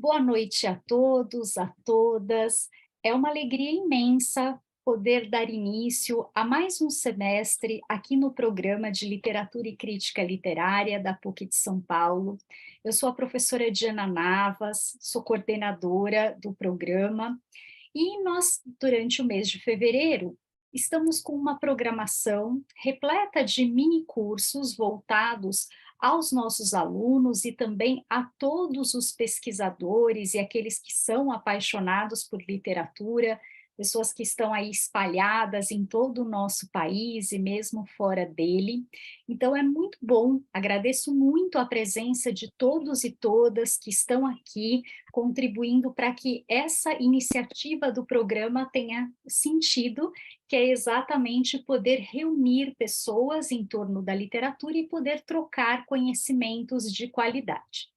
Boa noite a todos, a todas. É uma alegria imensa poder dar início a mais um semestre aqui no programa de Literatura e Crítica Literária da PUC de São Paulo. Eu sou a professora Diana Navas, sou coordenadora do programa e nós, durante o mês de fevereiro, estamos com uma programação repleta de mini cursos voltados aos nossos alunos e também a todos os pesquisadores e aqueles que são apaixonados por literatura, pessoas que estão aí espalhadas em todo o nosso país e mesmo fora dele. Então é muito bom, agradeço muito a presença de todos e todas que estão aqui, contribuindo para que essa iniciativa do programa tenha sentido, que é exatamente poder reunir pessoas em torno da literatura e poder trocar conhecimentos de qualidade.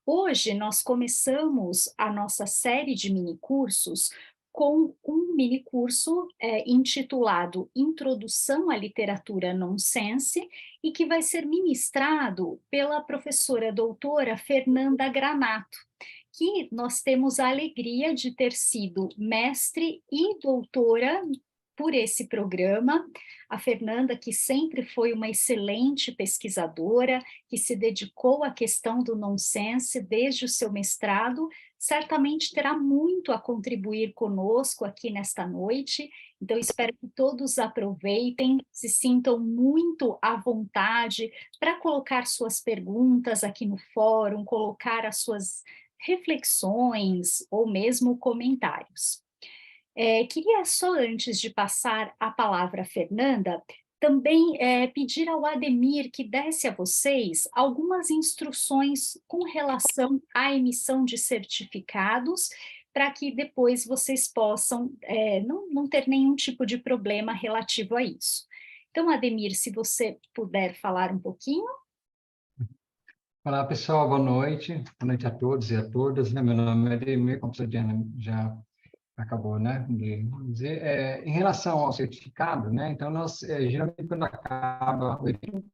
Hoje nós começamos a nossa série de minicursos com um minicurso intitulado Introdução à Literatura Nonsense e que vai ser ministrado pela professora doutora Fernanda Granato, que nós temos a alegria de ter sido mestre e doutora por esse programa. A Fernanda, que sempre foi uma excelente pesquisadora, que se dedicou à questão do nonsense desde o seu mestrado, certamente terá muito a contribuir conosco aqui nesta noite. Então, espero que todos aproveitem, se sintam muito à vontade para colocar suas perguntas aqui no fórum, colocar as suas reflexões ou mesmo comentários. Queria só, antes de passar a palavra à Fernanda, também pedir ao Ademir que desse a vocês algumas instruções com relação à emissão de certificados, para que depois vocês possam não ter nenhum tipo de problema relativo a isso. Então, Ademir, se você puder falar um pouquinho. Olá, pessoal, boa noite. Boa noite a todos e a todas. Meu nome é Ademir, como a Diana já acabou, né, de dizer. Em relação ao certificado, né, então nós, geralmente, quando acaba o evento,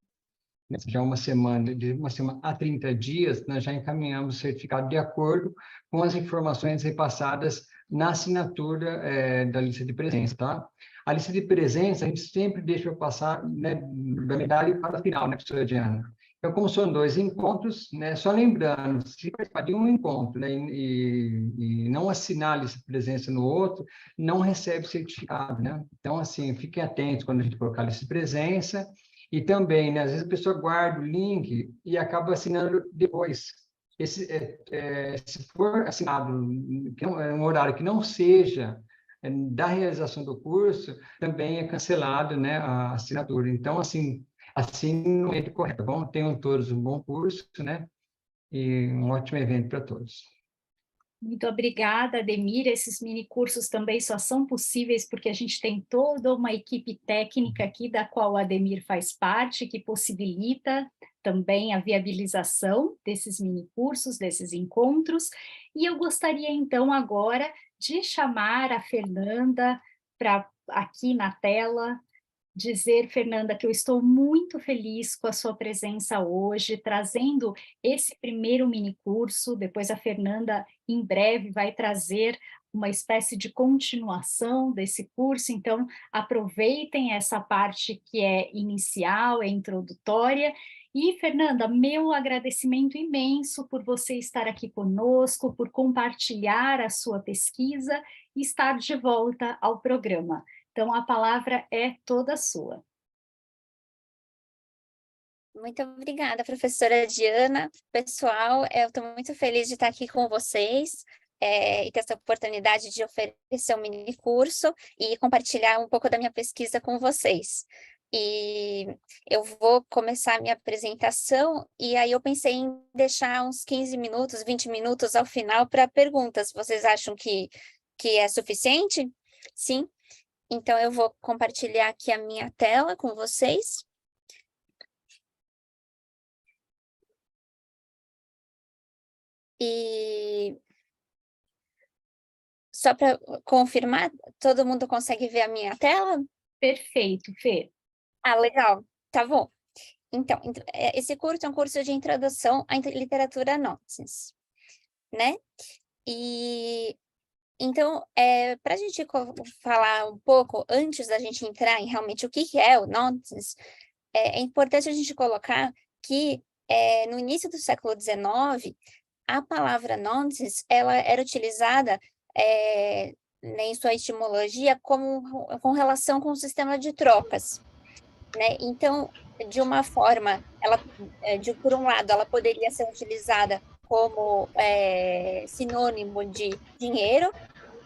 né, já de uma semana a 30 dias, nós já encaminhamos o certificado de acordo com as informações repassadas na assinatura da lista de presença, tá? A lista de presença, a gente sempre deixa eu passar, né, da metade para a final, né, professora Diana? Então, como são dois encontros, né, só lembrando, se participar de um encontro, né, e não assinar a lista de presença no outro, não recebe certificado, né? Então, assim, fiquem atentos quando a gente colocar a lista de presença. E também, né, às vezes a pessoa guarda o link e acaba assinando depois. Se for assinado que é um horário que não seja da realização do curso, também é cancelado, né, a assinatura. Então, assim no momento correto, tá bom? Tenham todos um bom curso, né, e um ótimo evento para todos. Muito obrigada, Ademir. Esses minicursos também só são possíveis porque a gente tem toda uma equipe técnica aqui, da qual o Ademir faz parte, que possibilita também a viabilização desses minicursos, desses encontros. E eu gostaria, então, agora de chamar a Fernanda para aqui na tela, dizer, Fernanda, que eu estou muito feliz com a sua presença hoje, trazendo esse primeiro minicurso. Depois a Fernanda, em breve, vai trazer uma espécie de continuação desse curso, então aproveitem essa parte que é inicial, é introdutória. E, Fernanda, meu agradecimento imenso por você estar aqui conosco, por compartilhar a sua pesquisa e estar de volta ao programa. Então, a palavra é toda sua. Muito obrigada, professora Diana. Pessoal, eu estou muito feliz de estar aqui com vocês e ter essa oportunidade de oferecer um mini curso e compartilhar um pouco da minha pesquisa com vocês. E eu vou começar a minha apresentação e aí eu pensei em deixar uns 15 minutos, 20 minutos ao final para perguntas. Vocês acham que é suficiente? Sim? Então, eu vou compartilhar aqui a minha tela com vocês. E só para confirmar, todo mundo consegue ver a minha tela? Perfeito, Fê. Ah, legal. Tá bom. Então, esse curso é um curso de introdução à literatura nonsense. né? E então, para a gente falar um pouco, antes da gente entrar em realmente o que é o nonsense, é importante a gente colocar que no início do século XIX, a palavra nonsense ela era utilizada em sua etimologia com relação com o sistema de trocas, né? Então, de uma forma, por um lado, ela poderia ser utilizada como sinônimo de dinheiro,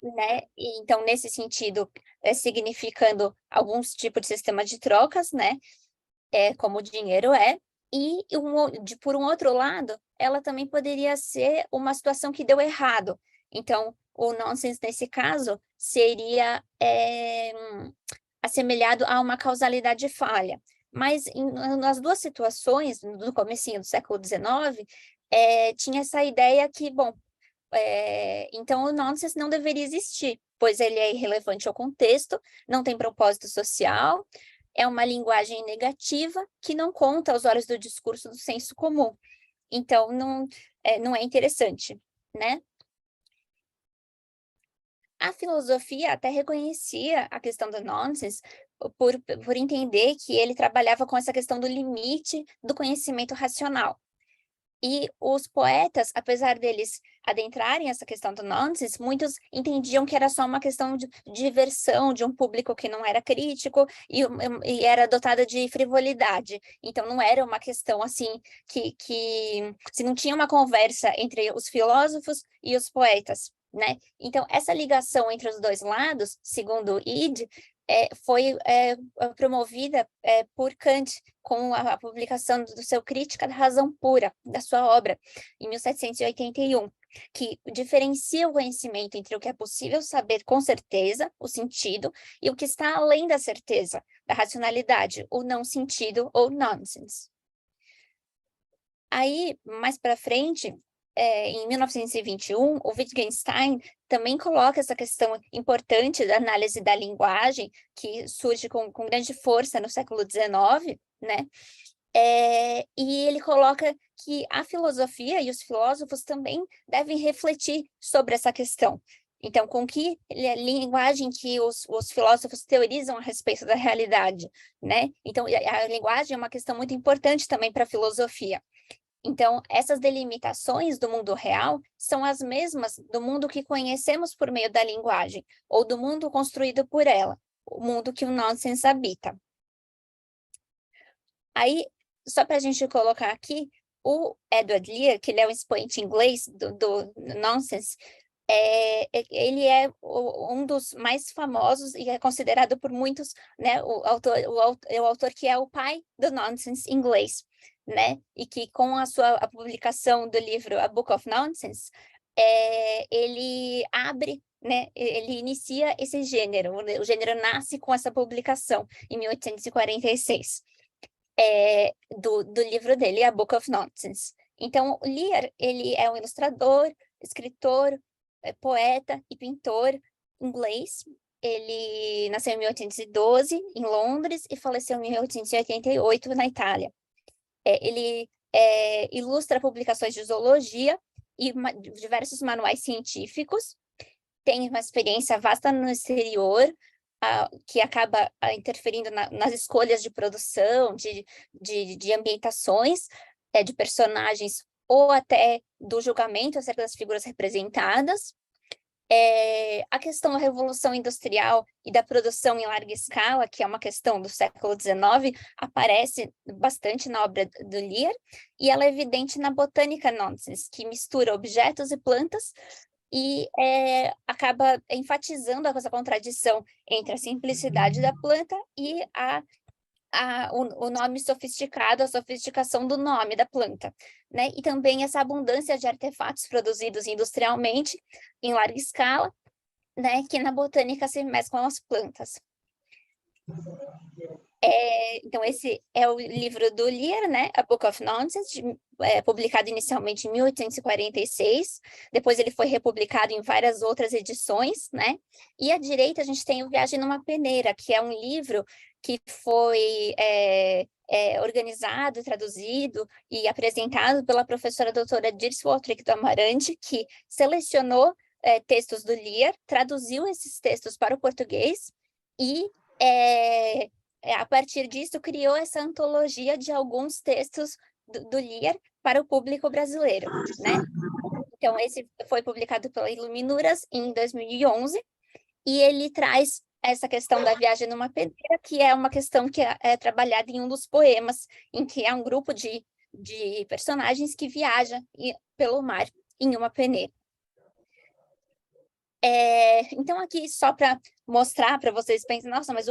né? E, então, nesse sentido, significando alguns tipos de sistema de trocas, né? Como o dinheiro é. E, por um outro lado, ela também poderia ser uma situação que deu errado. Então, o nonsense, nesse caso, seria assemelhado a uma causalidade falha. Mas, nas duas situações, no comecinho do século XIX, tinha essa ideia que, bom, então o nonsense não deveria existir, pois ele é irrelevante ao contexto, não tem propósito social, é uma linguagem negativa que não conta aos olhos do discurso do senso comum. Então, não é interessante, né? A filosofia até reconhecia a questão do nonsense por entender que ele trabalhava com essa questão do limite do conhecimento racional. E os poetas, apesar deles adentrarem essa questão do nonsense, muitos entendiam que era só uma questão de diversão de um público que não era crítico e era dotada de frivolidade. Então, não era uma questão assim que se não tinha uma conversa entre os filósofos e os poetas, né? Então, essa ligação entre os dois lados, segundo Ide, foi promovida por Kant com a publicação do seu Crítica da Razão Pura, da sua obra, em 1781, que diferencia o conhecimento entre o que é possível saber com certeza, o sentido, e o que está além da certeza, da racionalidade, o não sentido ou nonsense. Aí, mais para frente, em 1921, o Wittgenstein também coloca essa questão importante da análise da linguagem, que surge com grande força no século XIX, né? E ele coloca que a filosofia e os filósofos também devem refletir sobre essa questão. Então, com que linguagem que os filósofos teorizam a respeito da realidade, né? Então, a linguagem é uma questão muito importante também para a filosofia. Então, essas delimitações do mundo real são as mesmas do mundo que conhecemos por meio da linguagem, ou do mundo construído por ela, o mundo que o nonsense habita. Aí, só para a gente colocar aqui, o Edward Lear, que ele é um expoente inglês do nonsense, ele é um dos mais famosos e é considerado por muitos, né, o autor que é o pai do nonsense inglês, né, e que com a publicação do livro A Book of Nonsense, ele abre, né, ele inicia esse gênero, o gênero nasce com essa publicação, em 1846, do livro dele, A Book of Nonsense. Então, Lear, ele é um ilustrador, escritor, poeta e pintor inglês. Ele nasceu em 1812, em Londres, e faleceu em 1888, na Itália. Ele ilustra publicações de zoologia e diversos manuais científicos, tem uma experiência vasta no exterior, que acaba interferindo nas escolhas de produção, de ambientações, de personagens, ou até do julgamento acerca das figuras representadas. A questão da Revolução Industrial e da produção em larga escala, que é uma questão do século XIX, aparece bastante na obra do Lear, e ela é evidente na Botânica Nonsense, que mistura objetos e plantas, e acaba enfatizando essa contradição entre a simplicidade da planta e o nome sofisticado, a sofisticação do nome da planta, né? E também essa abundância de artefatos produzidos industrialmente em larga escala, né? Que na botânica se mesclam as plantas. Então, esse é o livro do Lear, né? A Book of Nonsense, publicado inicialmente em 1846, depois ele foi republicado em várias outras edições, né? E à direita a gente tem o Viagem numa Peneira, que é um livro que foi organizado, traduzido e apresentado pela professora doutora Dirce Waltrick do Amarante, que selecionou textos do Lear, traduziu esses textos para o português e, a partir disso, criou essa antologia de alguns textos do Lear para o público brasileiro, né? Então, esse foi publicado pela Iluminuras em 2011, e ele traz essa questão da viagem numa peneira, que é uma questão que é trabalhada em um dos poemas, em que é um grupo de personagens que viaja pelo mar em uma peneira. Então, aqui, só para mostrar para vocês, pensem, nossa, mas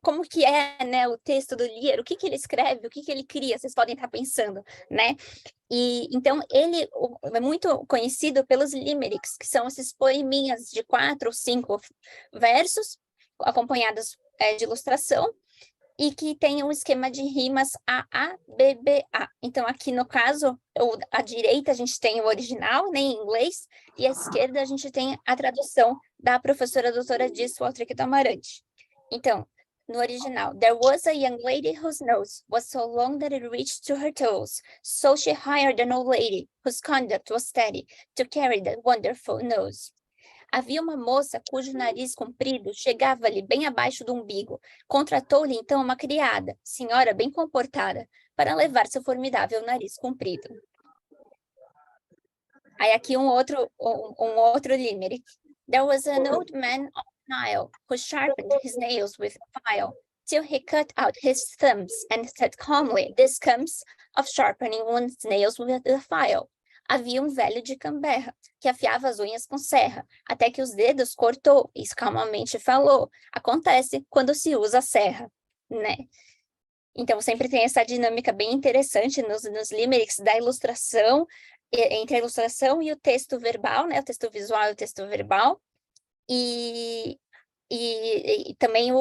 como que é, né, o texto do Lear, o que ele escreve, o que ele cria, vocês podem estar pensando, né? E, então, ele é muito conhecido pelos limericks, que são esses poeminhas de 4 ou 5 versos, acompanhados de ilustração, e que tem um esquema de rimas A-A-B-B-A. Então, aqui no caso, à direita a gente tem o original, né, em inglês, e à esquerda a gente tem a tradução da professora doutora Dirce Waltrick do Amarante. Então, no original, there was a young lady whose nose was so long that it reached to her toes, so she hired an old lady whose conduct was steady to carry that wonderful nose. Havia uma moça cujo nariz comprido chegava-lhe bem abaixo do umbigo. Contratou-lhe então uma criada, senhora bem comportada, para levar seu formidável nariz comprido. Aí aqui um outro limerick. There was an old man on the Nile who sharpened his nails with a file till he cut out his thumbs and said calmly, "This comes of sharpening one's nails with a file." Havia um velho de Canberra, que afiava as unhas com serra, até que os dedos cortou, e calmamente falou, acontece quando se usa a serra, né? Então, sempre tem essa dinâmica bem interessante nos limericks da ilustração, entre a ilustração e o texto verbal, né? O texto visual e o texto verbal, e também né,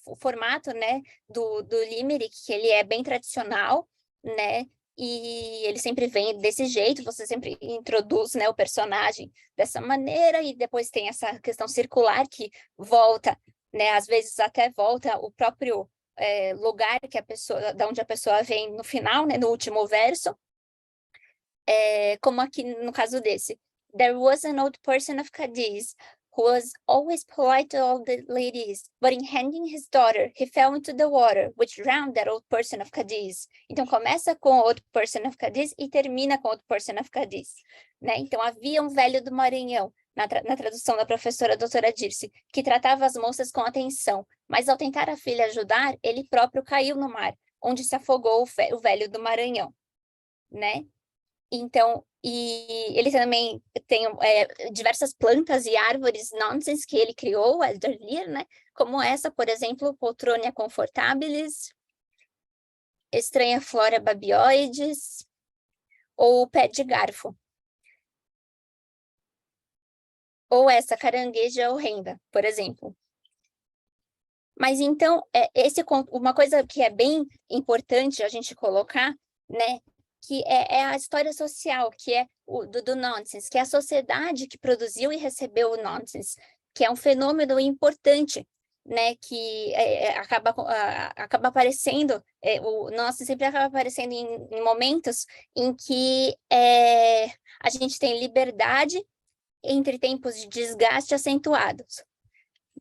o formato, né, do limerick, que ele é bem tradicional, né, e ele sempre vem desse jeito, você sempre introduz, né, o personagem dessa maneira, e depois tem essa questão circular que volta, né, às vezes até volta o próprio lugar que da onde a pessoa vem no final, né, no último verso, como aqui no caso desse. There was an old person of Cadiz who was always polite to all the ladies, but in handing his daughter, he fell into the water, which drowned that old person of Cadiz. Então, começa com o old person of Cadiz e termina com o old person of Cadiz, né? Então, havia um velho do Maranhão, na tradução da professora doutora Dirce, que tratava as moças com atenção, mas ao tentar a filha ajudar, ele próprio caiu no mar, onde se afogou o velho do Maranhão, né? Então, e ele também tem diversas plantas e árvores nonsense que ele criou, Elder Lear, né? Como essa, por exemplo, Poltronia confortabilis, Estranha Flora babioides, ou Pé de Garfo. Ou essa Carangueja horrenda, por exemplo. Mas então, uma coisa que é bem importante a gente colocar, né? Que é a história social, que é do nonsense, que é a sociedade que produziu e recebeu o nonsense, que é um fenômeno importante, né, que acaba aparecendo, o nonsense sempre acaba aparecendo em momentos em que a gente tem liberdade entre tempos de desgaste acentuados,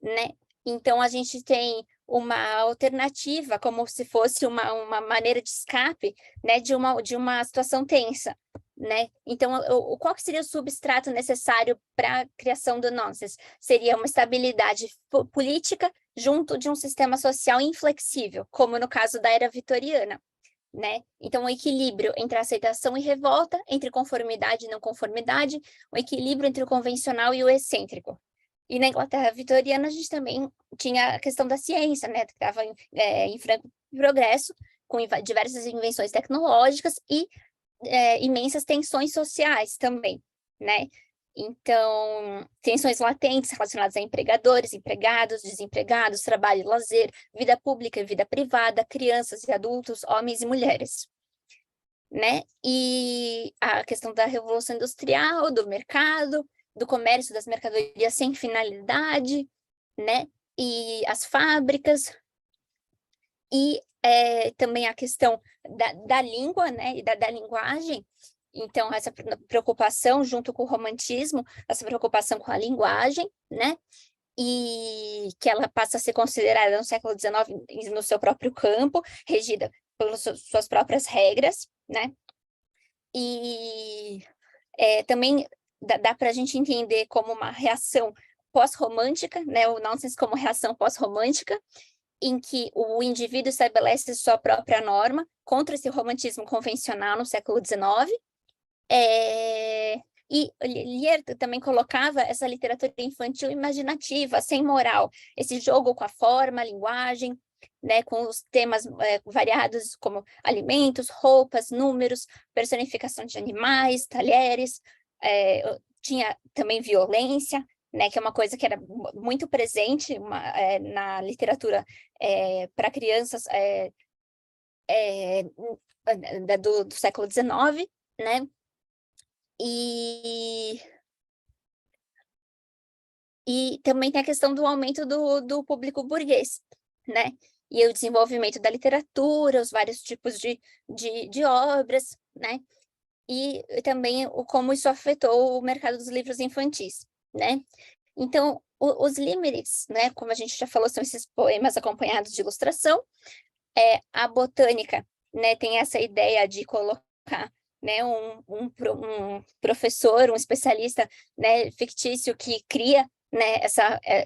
né? Então, a gente tem uma alternativa, como se fosse uma maneira de escape, né, de uma situação tensa, né? Então, qual que seria o substrato necessário para a criação do nonsense? Seria uma estabilidade política junto de um sistema social inflexível, como no caso da era vitoriana, né? Então, um equilíbrio entre aceitação e revolta, entre conformidade e não conformidade, um equilíbrio entre o convencional e o excêntrico. E na Inglaterra vitoriana, a gente também tinha a questão da ciência, né, que estava em franco progresso, com diversas invenções tecnológicas e imensas tensões sociais também, né? Então, tensões latentes relacionadas a empregadores, empregados, desempregados, trabalho e lazer, vida pública e vida privada, crianças e adultos, homens e mulheres, né? E a questão da revolução industrial, do mercado, do comércio das mercadorias sem finalidade, né? E as fábricas, E também a questão da língua, né, e da linguagem. Então, essa preocupação junto com o romantismo, essa preocupação com a linguagem, né, e que ela passa a ser considerada no século XIX no seu próprio campo, regida pelas suas próprias regras, né, e também dá para a gente entender como uma reação pós-romântica, né, o nonsense como reação pós-romântica, em que o indivíduo estabelece sua própria norma contra esse romantismo convencional no século XIX. E Lierto também colocava essa literatura infantil imaginativa, sem moral, esse jogo com a forma, a linguagem, né, com os temas variados como alimentos, roupas, números, personificação de animais, talheres, tinha também violência, né, que é uma coisa que era muito presente na literatura para crianças do século XIX, né? E também tem a questão do aumento do público burguês, né? E o desenvolvimento da literatura, os vários tipos de obras, né? E também como isso afetou o mercado dos livros infantis, né? Então, os limericks, né, como a gente já falou, são esses poemas acompanhados de ilustração. A botânica, né, tem essa ideia de colocar, né, um professor, um especialista, né, fictício que cria, né,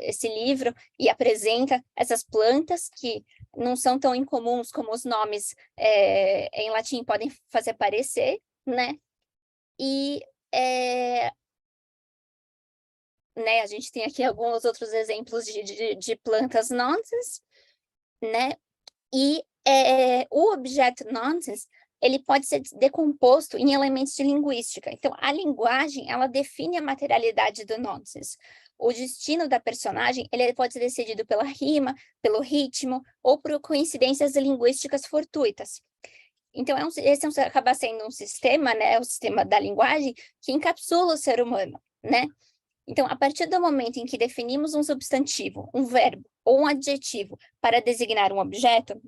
esse livro e apresenta essas plantas que não são tão incomuns como os nomes em latim podem fazer parecer, né? E né, a gente tem aqui alguns outros exemplos de plantas nonsense, né? E o objeto nonsense, ele pode ser decomposto em elementos de linguística. Então, a linguagem, ela define a materialidade do nonsense. O destino da personagem, ele pode ser decidido pela rima, pelo ritmo, ou por coincidências linguísticas fortuitas. Então, esse acaba sendo um sistema, né, o sistema da linguagem, que encapsula o ser humano, né? Então, a partir do momento em que definimos um substantivo, um verbo ou um adjetivo para designar um objeto,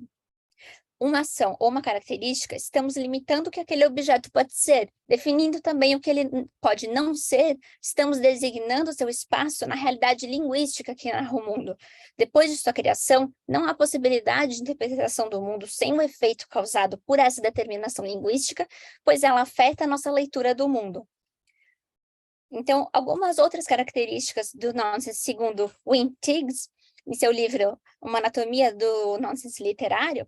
uma ação ou uma característica, estamos limitando o que aquele objeto pode ser, definindo também o que ele pode não ser, estamos designando seu espaço na realidade linguística que narra o mundo. Depois de sua criação, não há possibilidade de interpretação do mundo sem o efeito causado por essa determinação linguística, pois ela afeta a nossa leitura do mundo. Então, algumas outras características do nonsense, segundo Wim Tiggs, em seu livro Uma Anatomia do Nonsense Literário,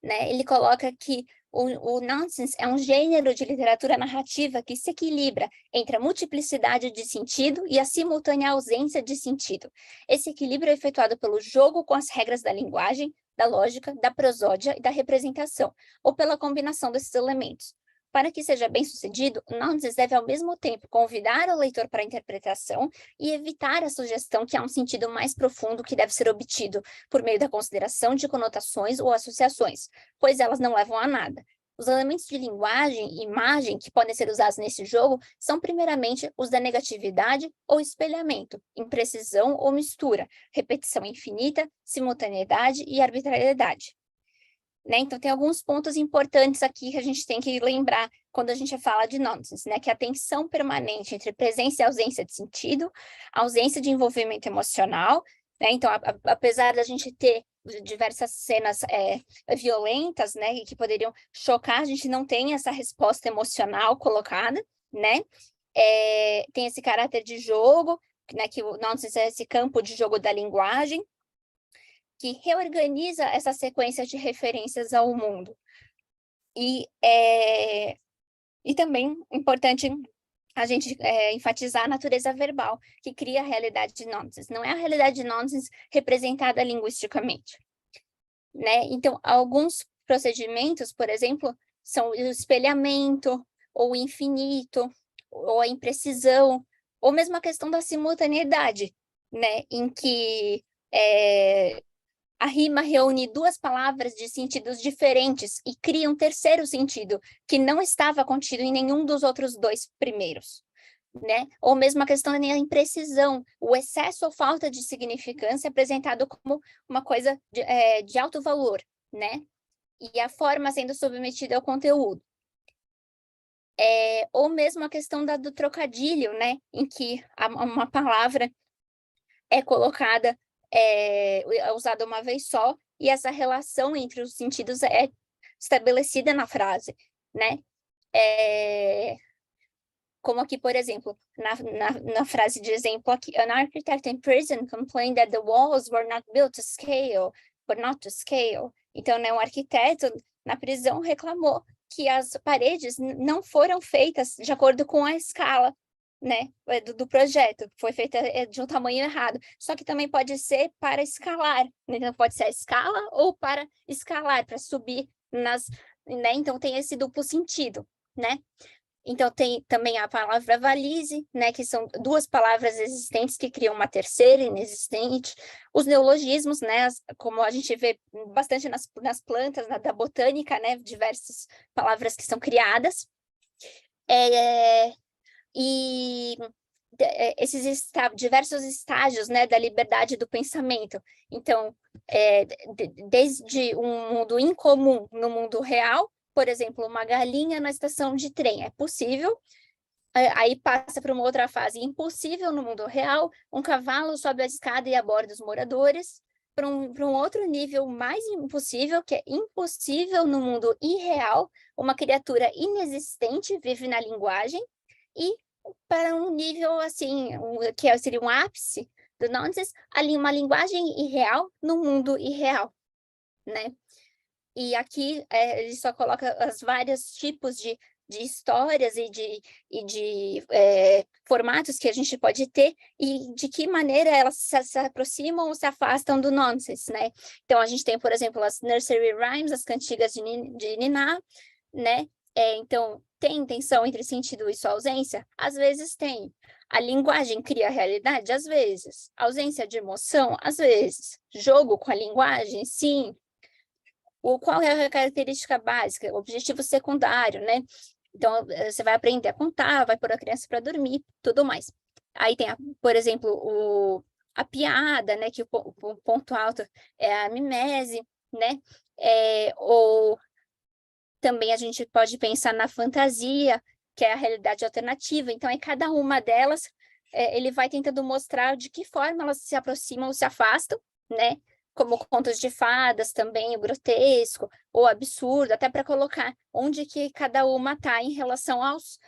né, ele coloca que o nonsense é um gênero de literatura narrativa que se equilibra entre a multiplicidade de sentido e a simultânea ausência de sentido. Esse equilíbrio é efetuado pelo jogo com as regras da linguagem, da lógica, da prosódia e da representação, ou pela combinação desses elementos. Para que seja bem-sucedido, o nonsense deve ao mesmo tempo convidar o leitor para a interpretação e evitar a sugestão que há um sentido mais profundo que deve ser obtido por meio da consideração de conotações ou associações, pois elas não levam a nada. Os elementos de linguagem e imagem que podem ser usados nesse jogo são, primeiramente, os da negatividade ou espelhamento, imprecisão ou mistura, repetição infinita, simultaneidade e arbitrariedade. Né? Então, tem alguns pontos importantes aqui que a gente tem que lembrar quando a gente fala de nonsense, né? Que a tensão permanente entre presença e ausência de sentido, ausência de envolvimento emocional, né? Então, apesar da gente ter diversas cenas violentas, né, que poderiam chocar, a gente não tem essa resposta emocional colocada, né? Tem esse caráter de jogo, né, que o nonsense é esse campo de jogo da linguagem, que reorganiza essa sequência de referências ao mundo. E também é importante a gente enfatizar a natureza verbal, que cria a realidade de nonsense. Não é a realidade de nonsense representada linguisticamente. Né? Então, alguns procedimentos, por exemplo, são o espelhamento, ou o infinito, ou a imprecisão, ou mesmo a questão da simultaneidade, né? Em que a rima reúne duas palavras de sentidos diferentes e cria um terceiro sentido que não estava contido em nenhum dos outros dois primeiros, né? Ou mesmo a questão da imprecisão, o excesso ou falta de significância é apresentado como uma coisa de alto valor, né? E a forma sendo submetida ao conteúdo. Ou mesmo a questão do trocadilho, né? Em que uma palavra é colocada, é usada uma vez só, e essa relação entre os sentidos é estabelecida na frase, né? Como aqui, por exemplo, na frase de exemplo aqui, an architect in prison complained that the walls were not built to scale, but not to scale. Então, né, um arquiteto na prisão reclamou que as paredes não foram feitas de acordo com a escala, né, do projeto, foi feita de um tamanho errado. Só que também pode ser para escalar, né? Então pode ser a escala ou para escalar, para subir né? Então tem esse duplo sentido, né? Então, tem também a palavra valise, né, que são duas palavras existentes que criam uma terceira inexistente. Os neologismos, né, como a gente vê bastante nas plantas, da botânica, né, diversas palavras que são criadas. E esses diversos estágios, né, da liberdade do pensamento. Então, desde um mundo incomum no mundo real, por exemplo, uma galinha na estação de trem, é possível. Aí passa para uma outra fase, impossível no mundo real, um cavalo sobe a escada e aborda os moradores, para um outro nível mais impossível, que é impossível no mundo irreal, uma criatura inexistente vive na linguagem, e para um nível assim, que seria um ápice do nonsense, ali uma linguagem irreal no mundo irreal, né? E aqui ele só coloca os vários tipos de histórias e de formatos que a gente pode ter e de que maneira elas se aproximam ou se afastam do nonsense, né? Então, a gente tem, por exemplo, as nursery rhymes, as cantigas de Niná, né? Então, tem tensão entre sentido e sua ausência? Às vezes tem. A linguagem cria a realidade? Às vezes. Ausência de emoção? Às vezes. Jogo com a linguagem? Sim. Qual é a característica básica? O objetivo secundário, né? Então, você vai aprender a contar, vai pôr a criança para dormir, tudo mais. Aí tem, por exemplo, a piada, né? Que o ponto alto é a mimese, né? Ou também a gente pode pensar na fantasia, que é a realidade alternativa. Então, em cada uma delas, ele vai tentando mostrar de que forma elas se aproximam ou se afastam, né? Como contos de fadas também, o grotesco, ou absurdo, até para colocar onde que cada uma está em relação aos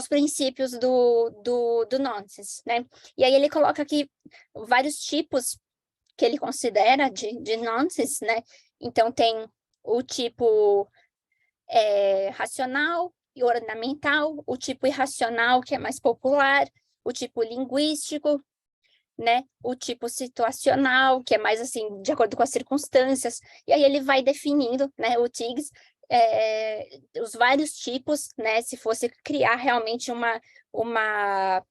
princípios do nonsense, né? E aí ele coloca aqui vários tipos que ele considera de nonsense, né? Então tem o tipo racional e ornamental, o tipo irracional, que é mais popular, o tipo linguístico, né? O tipo situacional, que é mais assim, de acordo com as circunstâncias, e aí ele vai definindo, né, o TIGS, os vários tipos, né? Se fosse criar realmente uma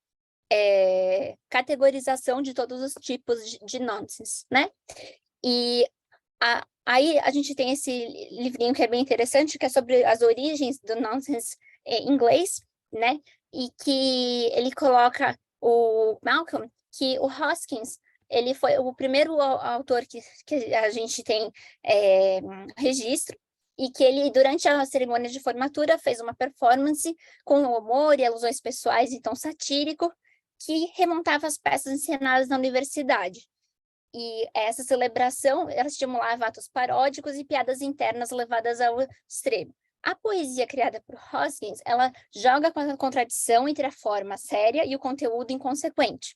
categorização de todos os tipos de nonsense, né? E aí a gente tem esse livrinho que é bem interessante, que é sobre as origens do nonsense em inglês, né? E que ele coloca o Malcolm, que o Hoskins, ele foi o primeiro autor que a gente tem registro, e que ele, durante a cerimônia de formatura, fez uma performance com humor e alusões pessoais em tom satírico, que remontava as peças encenadas na universidade. E essa celebração, ela estimulava atos paródicos e piadas internas levadas ao extremo. A poesia criada por Hoskins, ela joga com a contradição entre a forma séria e o conteúdo inconsequente.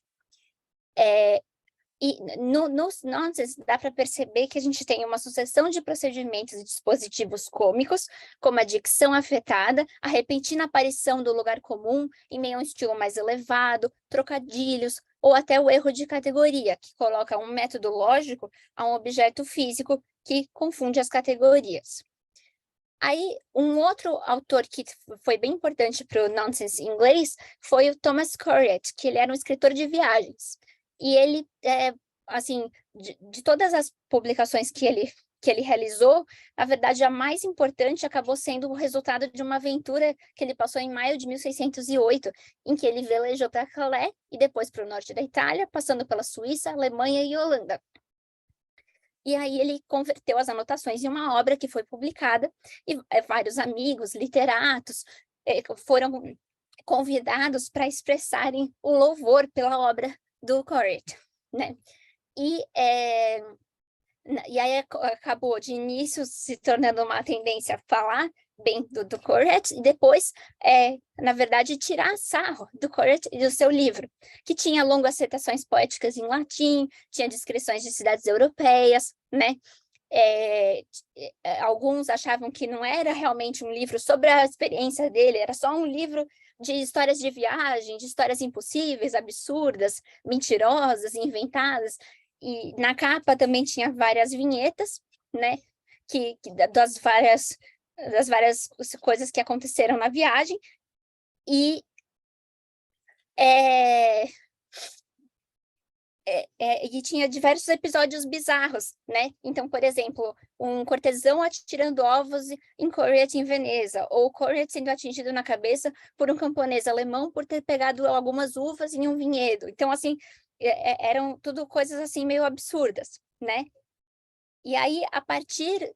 E nos nonsense dá para perceber que a gente tem uma sucessão de procedimentos e dispositivos cômicos, como a dicção afetada, a repentina aparição do lugar comum em meio a um estilo mais elevado, trocadilhos, ou até o erro de categoria, que coloca um método lógico a um objeto físico que confunde as categorias. Aí, um outro autor que foi bem importante para o nonsense inglês foi o Thomas Coryat, que ele era um escritor de viagens. E ele, assim, de todas as publicações que ele realizou, na verdade, a mais importante acabou sendo o resultado de uma aventura que ele passou em maio de 1608, em que ele velejou para Calais e depois para o norte da Itália, passando pela Suíça, Alemanha e Holanda. E aí ele converteu as anotações em uma obra que foi publicada, e vários amigos, literatos, foram convidados para expressarem o louvor pela obra do Coleridge, né? E aí acabou de início se tornando uma tendência a falar bem do Coleridge, e depois, na verdade, tirar sarro do Coleridge e do seu livro, que tinha longas citações poéticas em latim, tinha descrições de cidades europeias, né? Alguns achavam que não era realmente um livro sobre a experiência dele, era só um livro de histórias de viagem, de histórias impossíveis, absurdas, mentirosas, inventadas. E na capa também tinha várias vinhetas, né? Das várias coisas que aconteceram na viagem. E tinha diversos episódios bizarros, né? Então, por exemplo, um cortesão atirando ovos em Coleridge em Veneza, ou Coleridge sendo atingido na cabeça por um camponês alemão por ter pegado algumas uvas em um vinhedo. Então, assim, eram tudo coisas assim meio absurdas, né? E aí, a partir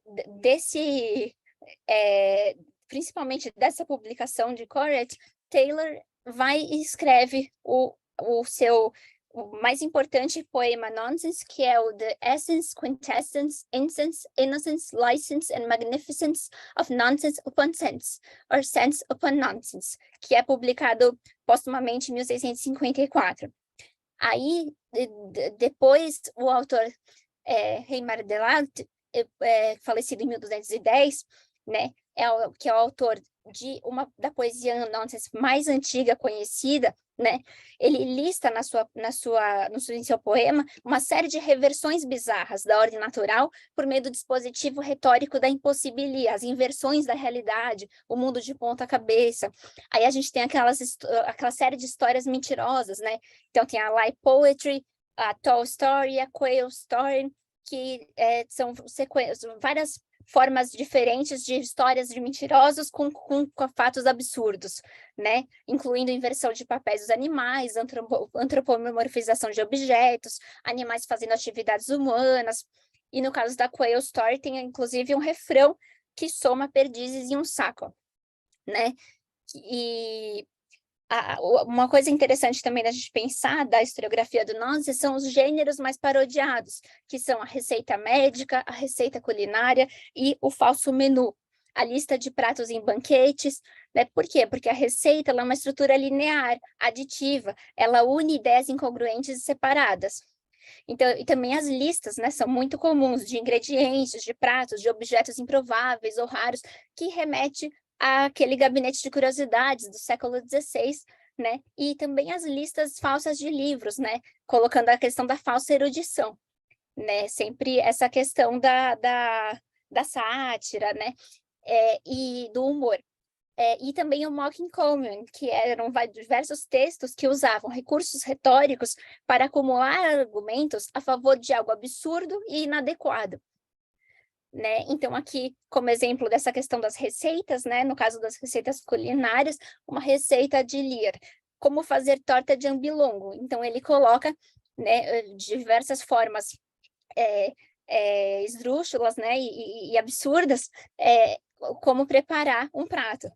principalmente dessa publicação de Coleridge, Taylor vai e escreve o mais importante poema Nonsense, que é o The Essence, Quintessence, Incense, Innocence, License and Magnificence of Nonsense upon Sense, or Sense upon Nonsense, que é publicado póstumamente em 1654. Aí, depois, o autor Reymar Delarte, falecido em 1210, né, que é o autor da poesia nonsense mais antiga conhecida, né? Ele lista em seu poema uma série de reversões bizarras da ordem natural por meio do dispositivo retórico da impossibilia, as inversões da realidade, o mundo de ponta cabeça. Aí a gente tem aquela série de histórias mentirosas, né? Então tem a Lie Poetry, a Tall Story, a Quail Story, que são várias formas diferentes de histórias de mentirosos com fatos absurdos, né? Incluindo inversão de papéis dos animais, antropomorfização de objetos, animais fazendo atividades humanas. E no caso da Quail Story, tem inclusive um refrão que soma perdizes em um saco, né? E uma coisa interessante também da gente pensar da historiografia do nonsense são os gêneros mais parodiados, que são a receita médica, a receita culinária e o falso menu, a lista de pratos em banquetes, né? Por quê? Porque a receita ela é uma estrutura linear, aditiva, ela une ideias incongruentes e separadas. Então, e também as listas, né, são muito comuns de ingredientes, de pratos, de objetos improváveis ou raros, que remete àquele gabinete de curiosidades do século XVI, né? E também as listas falsas de livros, né? Colocando a questão da falsa erudição, né? Sempre essa questão da sátira, né? E do humor. E também o mocking comment, que eram diversos textos que usavam recursos retóricos para acumular argumentos a favor de algo absurdo e inadequado, né? Então, aqui, como exemplo dessa questão das receitas, né? No caso das receitas culinárias, uma receita de Lear, como fazer torta de ambilongo. Então, ele coloca, né, diversas formas esdrúxulas, né, e absurdas, como preparar um prato.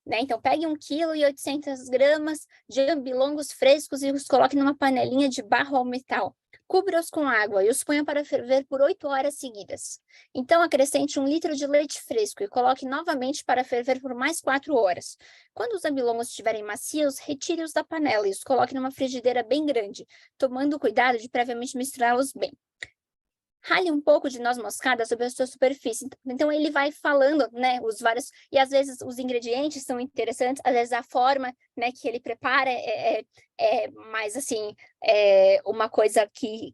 Né? Então, pegue 1,8 kg de ambilongos frescos e os coloque numa panelinha de barro ao metal. Cubra-os com água e os ponha para ferver por 8 horas seguidas. Então, acrescente 1 litro de leite fresco e coloque novamente para ferver por mais 4 horas. Quando os ambilongos estiverem macios, retire-os da panela e os coloque numa frigideira bem grande, tomando cuidado de previamente misturá-los bem. Rale um pouco de noz moscada sobre a sua superfície. Então, ele vai falando, né, e às vezes os ingredientes são interessantes, às vezes a forma, né, que ele prepara é mais, assim, uma coisa que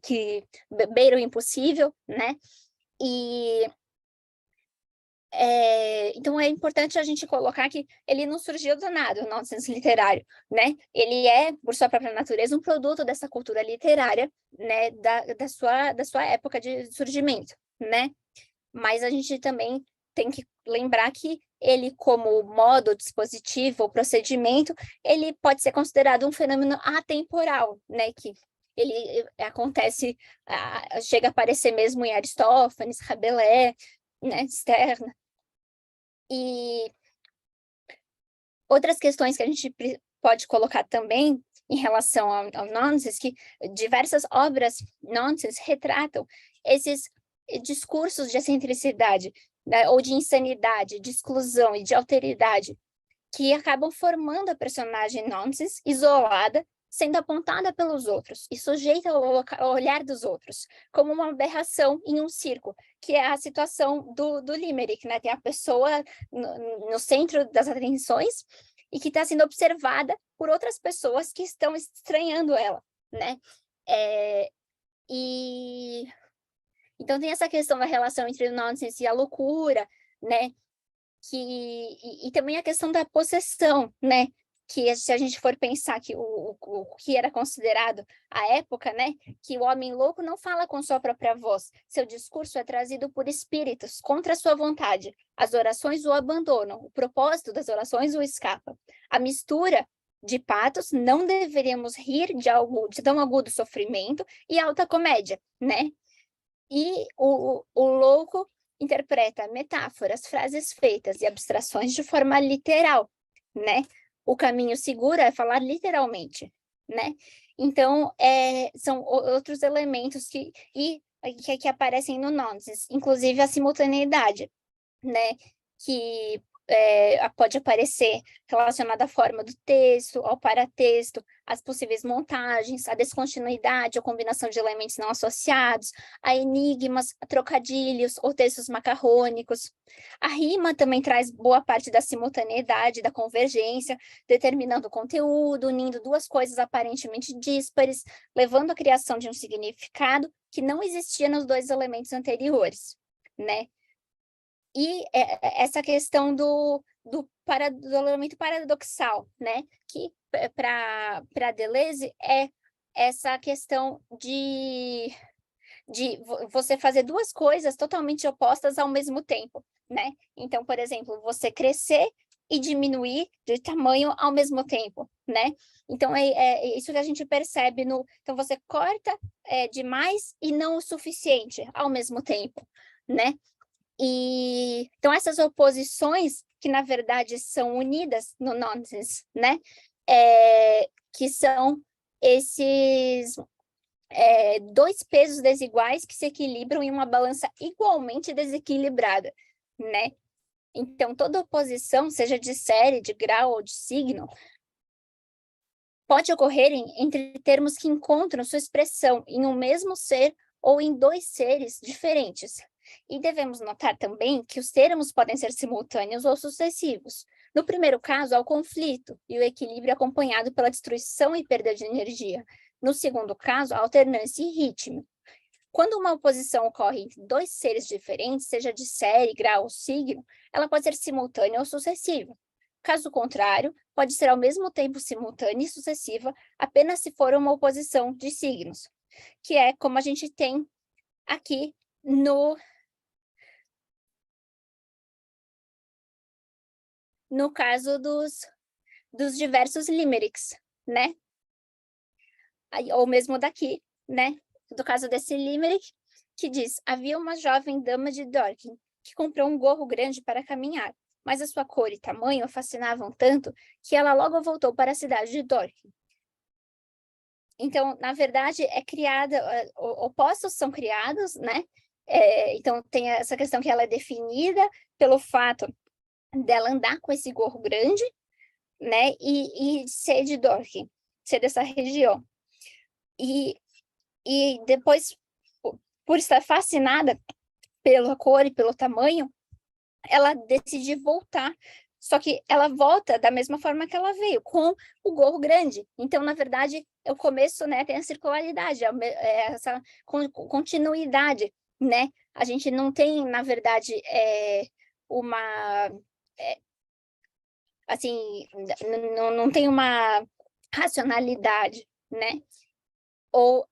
beira o impossível, né, então é importante a gente colocar que ele não surgiu do nada, o nonsense literário, né? Ele é, por sua própria natureza, um produto dessa cultura literária, né? Da sua época de surgimento, né? Mas a gente também tem que lembrar que ele, como modo, dispositivo ou procedimento, ele pode ser considerado um fenômeno atemporal, né? Que ele acontece, chega a aparecer mesmo em Aristófanes, Rabelais, né, Stern. E outras questões que a gente pode colocar também em relação ao nonsense, que diversas obras nonsense retratam esses discursos de excentricidade, né, ou de insanidade, de exclusão e de alteridade, que acabam formando a personagem nonsense isolada, sendo apontada pelos outros e sujeita ao olhar dos outros, como uma aberração em um circo, que é a situação do Limerick, né? Tem a pessoa no centro das atenções e que está sendo observada por outras pessoas que estão estranhando ela, né? Então tem essa questão da relação entre o nonsense e a loucura, né? E também a questão da possessão, né? Que se a gente for pensar que o que era considerado à época, né? Que o homem louco não fala com sua própria voz. Seu discurso é trazido por espíritos, contra a sua vontade. As orações o abandonam. O propósito das orações o escapa. A mistura de patos, não deveríamos rir de tão agudo sofrimento, e alta comédia, né? E o louco interpreta metáforas, frases feitas e abstrações de forma literal, né? O caminho seguro é falar literalmente, né? Então, são outros elementos que aparecem no nonsense, inclusive a simultaneidade, né? Que pode aparecer relacionada à forma do texto, ao paratexto, às possíveis montagens, à descontinuidade ou combinação de elementos não associados, a enigmas, a trocadilhos ou textos macarrônicos. A rima também traz boa parte da simultaneidade, da convergência, determinando o conteúdo, unindo duas coisas aparentemente díspares, levando à criação de um significado que não existia nos dois elementos anteriores, né? E essa questão do elemento paradoxal, né? Que para Deleuze é essa questão de você fazer duas coisas totalmente opostas ao mesmo tempo, né? Então, por exemplo, você crescer e diminuir de tamanho ao mesmo tempo, né? Então, é isso que a gente percebe no... Então, você corta demais e não o suficiente ao mesmo tempo, né? E então essas oposições que na verdade são unidas no nonsense, né? Que são esses dois pesos desiguais que se equilibram em uma balança igualmente desequilibrada, né? Então toda oposição, seja de série, de grau ou de signo, pode ocorrer entre termos que encontram sua expressão em um mesmo ser ou em dois seres diferentes. E devemos notar também que os termos podem ser simultâneos ou sucessivos. No primeiro caso, há o conflito e o equilíbrio acompanhado pela destruição e perda de energia. No segundo caso, a alternância e ritmo. Quando uma oposição ocorre entre dois seres diferentes, seja de série, grau ou signo, ela pode ser simultânea ou sucessiva. Caso contrário, pode ser ao mesmo tempo simultânea e sucessiva, apenas se for uma oposição de signos, que é como a gente tem aqui no caso dos diversos limericks, né? Ou mesmo daqui, né? Do caso desse limerick, que diz: havia uma jovem dama de Dorking que comprou um gorro grande para caminhar, mas a sua cor e tamanho a fascinavam tanto que ela logo voltou para a cidade de Dorking. Então, na verdade, opostos são criados, né? Então, tem essa questão que ela é definida pelo fato dela andar com esse gorro grande, né? E ser de Dorking, ser dessa região. E depois, por estar fascinada pela cor e pelo tamanho, ela decide voltar. Só que ela volta da mesma forma que ela veio, com o gorro grande. Então, na verdade, o começo, né, tem a circularidade, essa continuidade, né? A gente não tem, na verdade, uma... assim, não tem uma racionalidade, né? Ou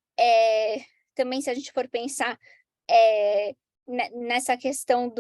também, se a gente for pensar nessa questão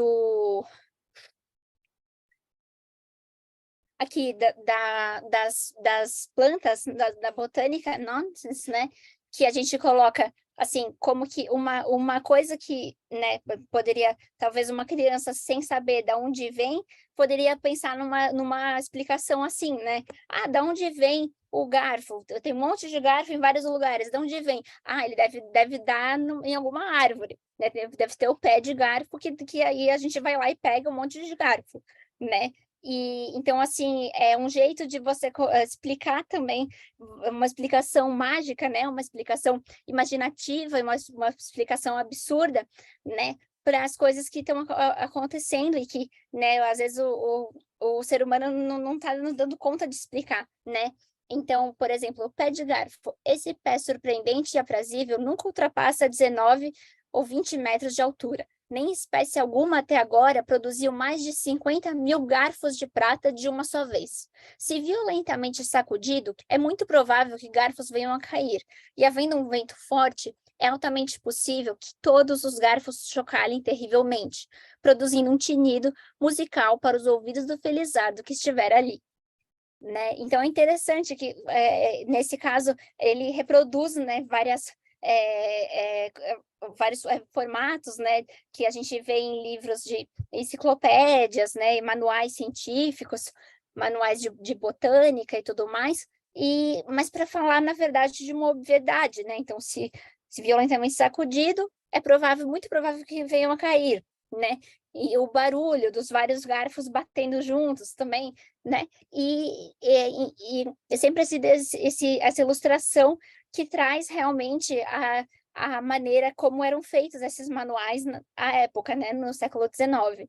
aqui das plantas, da botânica nonsense, né? que a gente coloca, assim, como que uma coisa que, né, poderia, talvez uma criança sem saber de onde vem, poderia pensar numa explicação assim, né? Ah, de onde vem o garfo? Eu tenho um monte de garfo em vários lugares, de onde vem? Ah, ele deve dar em alguma árvore, né? Deve ter o pé de garfo, que aí a gente vai lá e pega um monte de garfo, né? E então, assim, é um jeito de você explicar também, uma explicação mágica, né? Uma explicação imaginativa, uma explicação absurda, né? Para as coisas que estão acontecendo e que, né? Às vezes o ser humano não está nos dando conta de explicar, né? Então, por exemplo, o pé de garfo. Esse pé surpreendente e aprazível nunca ultrapassa 19 ou 20 metros de altura. Nem espécie alguma até agora produziu mais de 50.000 garfos de prata de uma só vez. Se violentamente sacudido, é muito provável que garfos venham a cair, e havendo um vento forte, é altamente possível que todos os garfos chocalhem terrivelmente, produzindo um tinido musical para os ouvidos do felizardo que estiver ali. Né? Então, é interessante que, nesse caso, ele reproduz, né, vários formatos, né, que a gente vê em livros de enciclopédias, né, e manuais científicos, manuais de botânica e tudo mais, mas para falar, na verdade, de uma obviedade, né? Então, se violentamente sacudido, é provável, muito provável que venham a cair, né? E o barulho dos vários garfos batendo juntos também, né? E sempre essa ilustração que traz realmente a maneira como eram feitos esses manuais na época, né? No século XIX,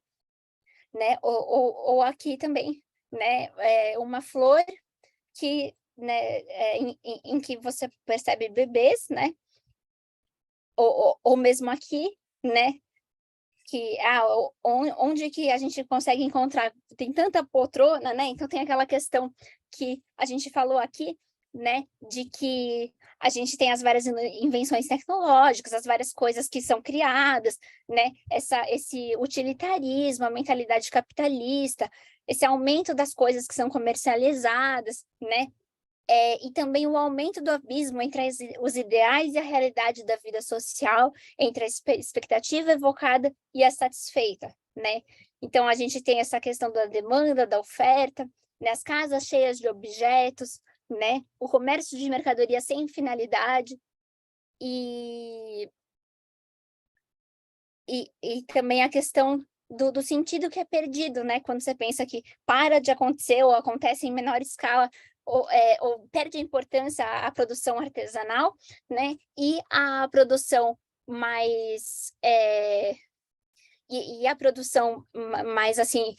né? Ou aqui também, né? Uma flor que, né? Em que você percebe bebês, né? Ou mesmo aqui, né? Que onde que a gente consegue encontrar, tem tanta poltrona, né? Então tem aquela questão que a gente falou aqui, né? De que a gente tem as várias invenções tecnológicas, as várias coisas que são criadas, né? Esse utilitarismo, a mentalidade capitalista, esse aumento das coisas que são comercializadas, né? E também o aumento do abismo entre os ideais e a realidade da vida social, entre a expectativa evocada e a satisfeita, né? Então, a gente tem essa questão da demanda, da oferta, né? As casas cheias de objetos, né? O comércio de mercadoria sem finalidade, e também a questão do sentido que é perdido, né? Quando você pensa que para de acontecer ou acontece em menor escala, ou perde a importância a produção artesanal, né? E a produção mais a produção mais assim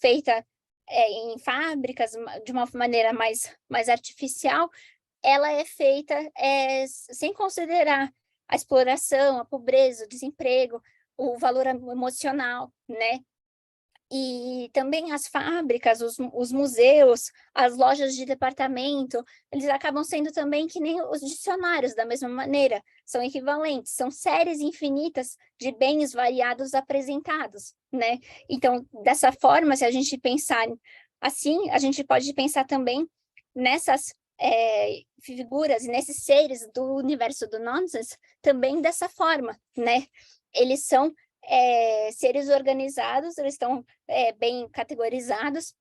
feita em fábricas de uma maneira mais artificial, ela é feita sem considerar a exploração, a pobreza, o desemprego, o valor emocional, né? E também as fábricas, os museus, as lojas de departamento, eles acabam sendo também que nem os dicionários, da mesma maneira, são equivalentes, são séries infinitas de bens variados apresentados, né? Então, dessa forma, se a gente pensar assim, a gente pode pensar também nessas figuras, nesses seres do universo do nonsense, também dessa forma, né? Eles são seres organizados, eles estão bem categorizados,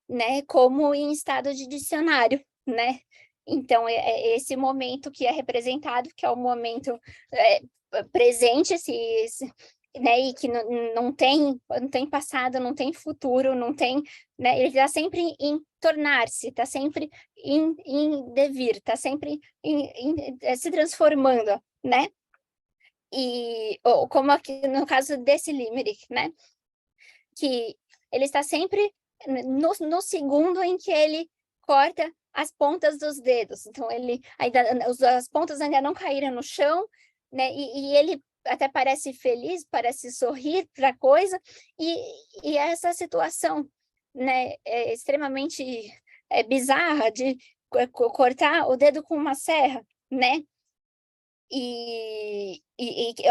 né, como em estado de dicionário, né? Então, esse momento que é representado, que é o momento presente, né, e que não tem passado, não tem futuro, não tem, né, ele está sempre em tornar-se, está sempre em devir, está sempre se transformando, né? Ou como aqui no caso desse limerick, né? Que ele está sempre no segundo em que ele corta as pontas dos dedos. Então, as pontas ainda não caíram no chão, né? E ele até parece feliz, parece sorrir para a coisa, e essa situação, né, extremamente bizarra de cortar o dedo com uma serra, né?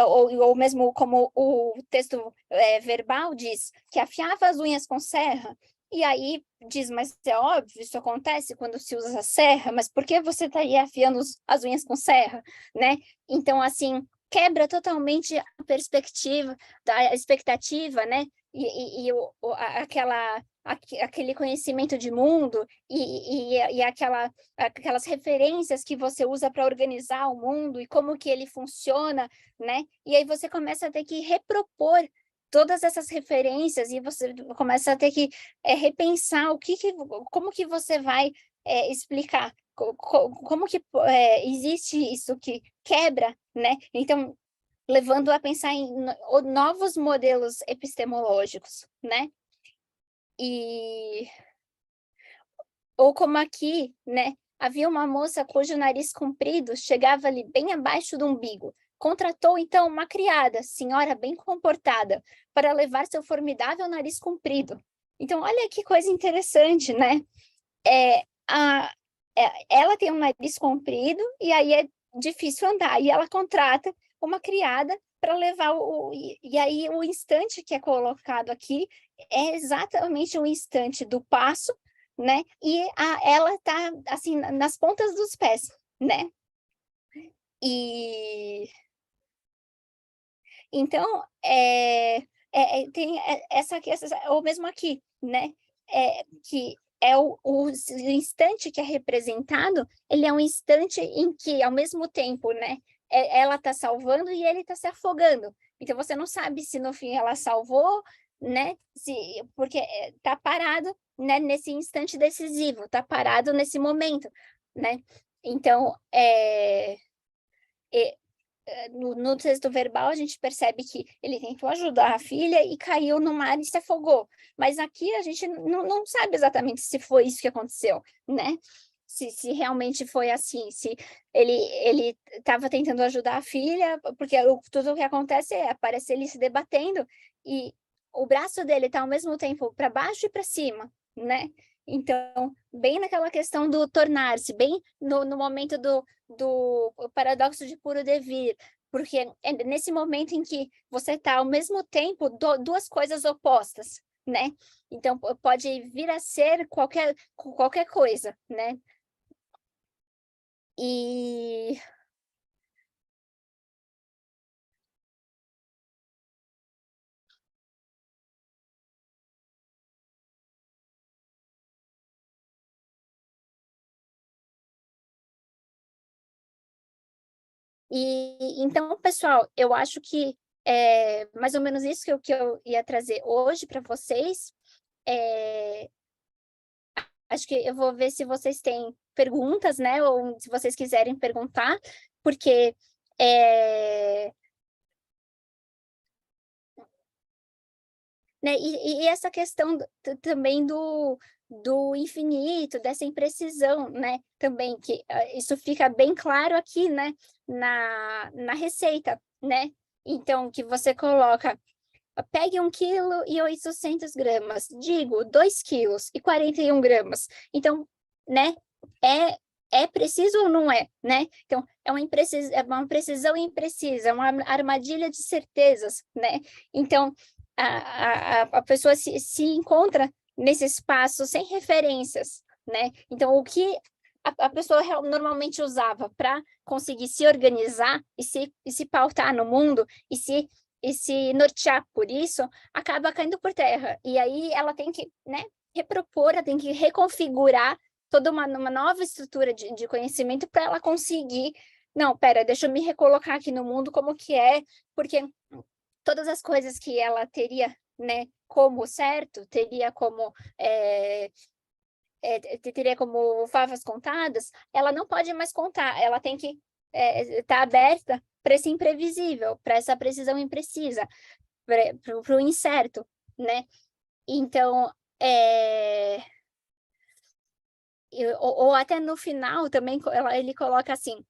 Ou mesmo como o texto verbal diz, que afiava as unhas com serra, E aí diz, mas é óbvio, isso acontece quando se usa a serra, mas por que você estaria afiando as unhas com serra, né? Então, assim, quebra totalmente a perspectiva, a expectativa, né? Aquele conhecimento de mundo e aquelas referências que você usa para organizar o mundo e como que ele funciona, né? E aí você começa a ter que repropor todas essas referências e você começa a ter que repensar como que você vai explicar, como que existe isso que quebra, né? Então, levando a pensar em novos modelos epistemológicos, né? Ou como aqui, né? Havia uma moça cujo nariz comprido chegava ali bem abaixo do umbigo. Contratou, então, uma criada, senhora bem comportada, para levar seu formidável nariz comprido. Então, olha que coisa interessante, né? Ela tem um nariz comprido e aí é difícil andar. E ela contrata uma criada para levar e aí o instante que é colocado aqui é exatamente o instante do passo, né? E ela está assim nas pontas dos pés, né? E então tem essa ou mesmo aqui, né? Que é o instante que é representado, ele é um instante em que, ao mesmo tempo, né? Ela está salvando e ele está se afogando. Então, você não sabe se no fim ela salvou, né? Porque está parado, né, nesse instante decisivo, está parado nesse momento, né? Então, no texto verbal, a gente percebe que ele tentou ajudar a filha e caiu no mar e se afogou. Mas aqui a gente não sabe exatamente se foi isso que aconteceu, né? Se realmente foi assim, se ele estava tentando ajudar a filha, porque tudo o que acontece aparece ele se debatendo e o braço dele está ao mesmo tempo para baixo e para cima, né? Então, bem naquela questão do tornar-se, bem no momento do paradoxo de puro devir, porque é nesse momento em que você está ao mesmo tempo duas coisas opostas, né? Então pode vir a ser qualquer coisa, né? E então, pessoal, eu acho que é mais ou menos isso que eu ia trazer hoje para vocês. Acho que eu vou ver se vocês têm perguntas, né? Ou se vocês quiserem perguntar, porque né? E essa questão também do infinito, dessa imprecisão, né? Também que isso fica bem claro aqui, né? Na receita, né? Então, que você coloca, pegue 1,8 kg, digo, 2,41 kg. Então, né? É preciso ou não é, né? Então, é uma precisão imprecisa, é uma armadilha de certezas, né? Então, a pessoa se encontra nesse espaço sem referências, né? Então, o que a pessoa normalmente usava para conseguir se organizar e se pautar no mundo e se nortear por isso, acaba caindo por terra. E aí ela tem que, né, repropor, ela tem que reconfigurar toda uma nova estrutura de conhecimento para ela conseguir, não, pera, deixa eu me recolocar aqui no mundo como que é, porque todas as coisas que ela teria, né, como certo, teria como favas contadas, ela não pode mais contar, ela tem que estar aberta para esse imprevisível, para essa precisão imprecisa, para o incerto, né? Então, ou até no final também ele coloca assim,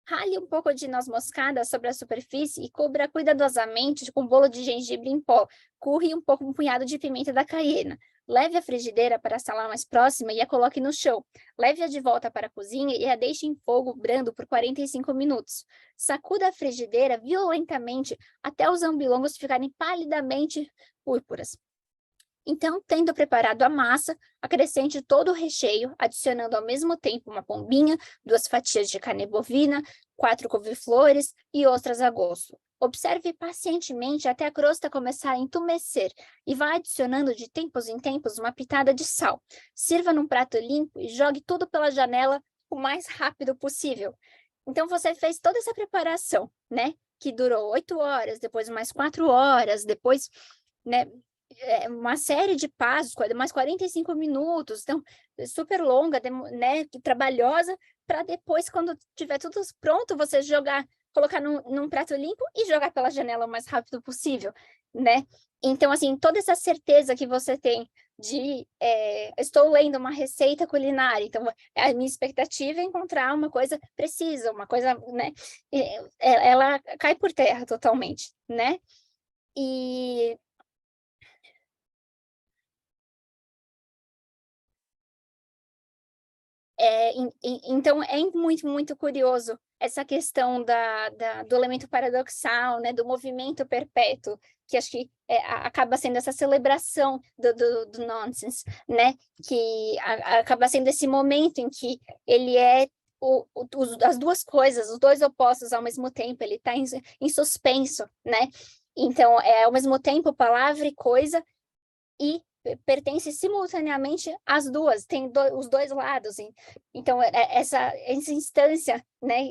rale um pouco de noz moscada sobre a superfície e cubra cuidadosamente com um bolo de gengibre em pó. Curre um punhado de pimenta da caiena. Leve a frigideira para a sala mais próxima e a coloque no chão. Leve-a de volta para a cozinha e a deixe em fogo brando por 45 minutos. Sacuda a frigideira violentamente até os ambilongos ficarem palidamente púrpuras. Então, tendo preparado a massa, acrescente todo o recheio, adicionando ao mesmo tempo uma pombinha, 2 fatias de carne bovina, 4 couve-flores e ostras a gosto. Observe pacientemente até a crosta começar a entumecer e vá adicionando de tempos em tempos uma pitada de sal. Sirva num prato limpo e jogue tudo pela janela o mais rápido possível. Então, você fez toda essa preparação, né? Que durou 8 horas, depois mais 4 horas, depois, né? Uma série de passos, mais 45 minutos, então, super longa, né? Trabalhosa, para depois, quando tiver tudo pronto, você colocar num prato limpo e jogar pela janela o mais rápido possível, né? Então, assim, toda essa certeza que você tem de estou lendo uma receita culinária, então a minha expectativa é encontrar uma coisa precisa, uma coisa, né? Ela cai por terra totalmente, né? E então, é muito, muito curioso essa questão do elemento paradoxal, né, do movimento perpétuo, que acho que acaba sendo essa celebração do nonsense, né, que acaba sendo esse momento em que ele é as duas coisas, os dois opostos ao mesmo tempo, ele está em suspenso, né? Então, ao mesmo tempo palavra e coisa, e pertence simultaneamente às duas, tem os dois lados. Então, essa instância, né,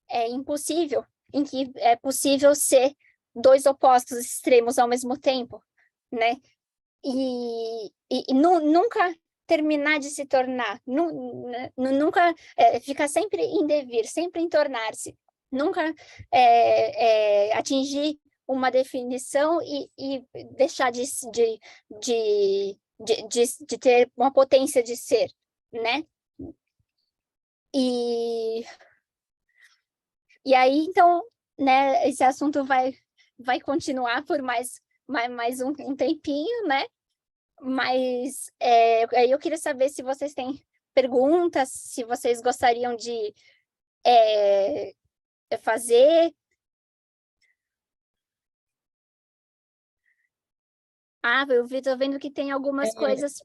é impossível, em que é possível ser dois opostos extremos ao mesmo tempo, né? E nunca terminar de se tornar, nunca ficar sempre em devir, sempre em tornar-se, nunca atingir uma definição e deixar de ter uma potência de ser, né? E aí, então, né, esse assunto vai continuar por mais um tempinho, né? Mas eu queria saber se vocês têm perguntas, se vocês gostariam de fazer. Estou vendo que tem algumas coisas.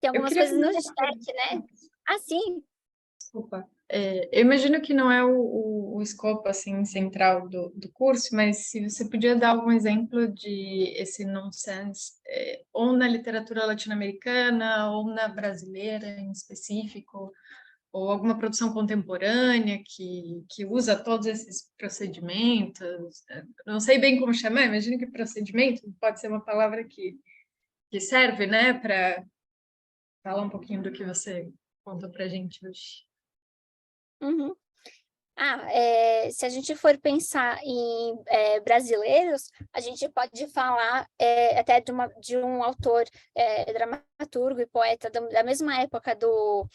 Tem algumas coisas no chat, né? Sim. Desculpa. Eu imagino que não é o escopo assim, central do curso, mas se você podia dar algum exemplo de esse nonsense, ou na literatura latino-americana, ou na brasileira em específico, ou alguma produção contemporânea que usa todos esses procedimentos. Não sei bem como chamar, imagino que procedimento pode ser uma palavra que serve, né, para falar um pouquinho do que você contou para a gente hoje. Uhum. Se a gente for pensar em brasileiros, a gente pode falar até de um autor, dramaturgo e poeta da mesma época do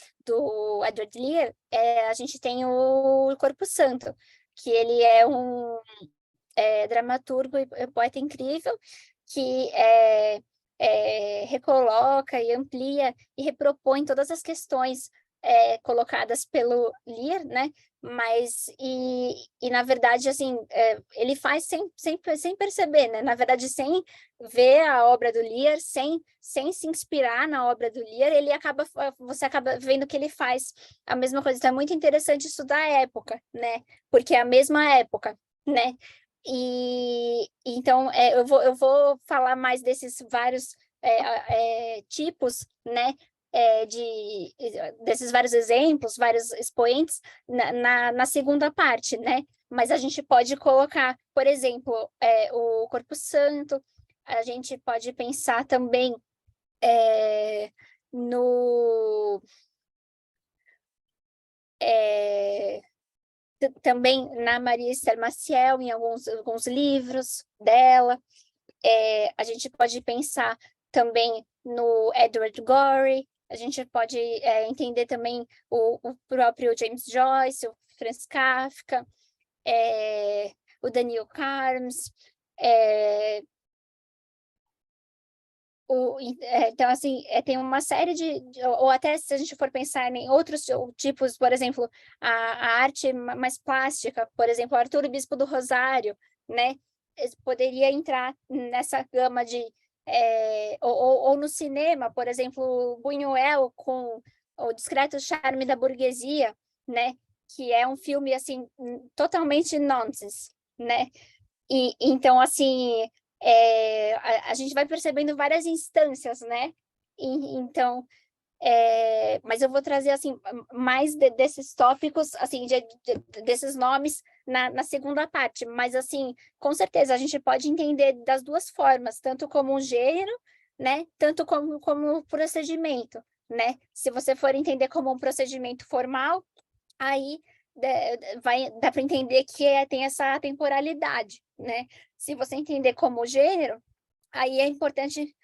Edward Lear. A gente tem o Corpo Santo, que ele é um dramaturgo e poeta incrível, que recoloca e amplia e repropõe todas as questões colocadas pelo Lear, né? Mas, na verdade, assim, ele faz sem perceber, né? Na verdade, sem ver a obra do Lear, sem se inspirar na obra do Lear, você acaba vendo que ele faz a mesma coisa. Então, é muito interessante estudar a época, né? Porque é a mesma época, né? Então, eu vou falar mais desses vários tipos, né? Desses vários exemplos, vários expoentes na segunda parte, né? Mas a gente pode colocar, por exemplo, o Corpo Santo, a gente pode pensar também também na Maria Esther Maciel, em alguns livros dela. A gente pode pensar também no Edward Gorey, a gente pode entender também o próprio James Joyce, o Franz Kafka, o Daniel Carmes. Então, assim, tem uma série ou até se a gente for pensar em outros tipos, por exemplo, a arte mais plástica, por exemplo, Arthur Bispo do Rosário, né? Poderia entrar nessa gama de ou no cinema, por exemplo, Buñuel com O Discreto Charme da Burguesia, né? Que é um filme, assim, totalmente nonsense, né? E então, assim, a gente vai percebendo várias instâncias, né? Então, mas eu vou trazer, assim, mais desses tópicos, assim, desses nomes na segunda parte. Mas, assim, com certeza, a gente pode entender das duas formas, tanto como um gênero, né? Tanto como procedimento, né? Se você for entender como um procedimento formal, aí dá para entender que tem essa temporalidade, né? Se você entender como gênero, aí é importante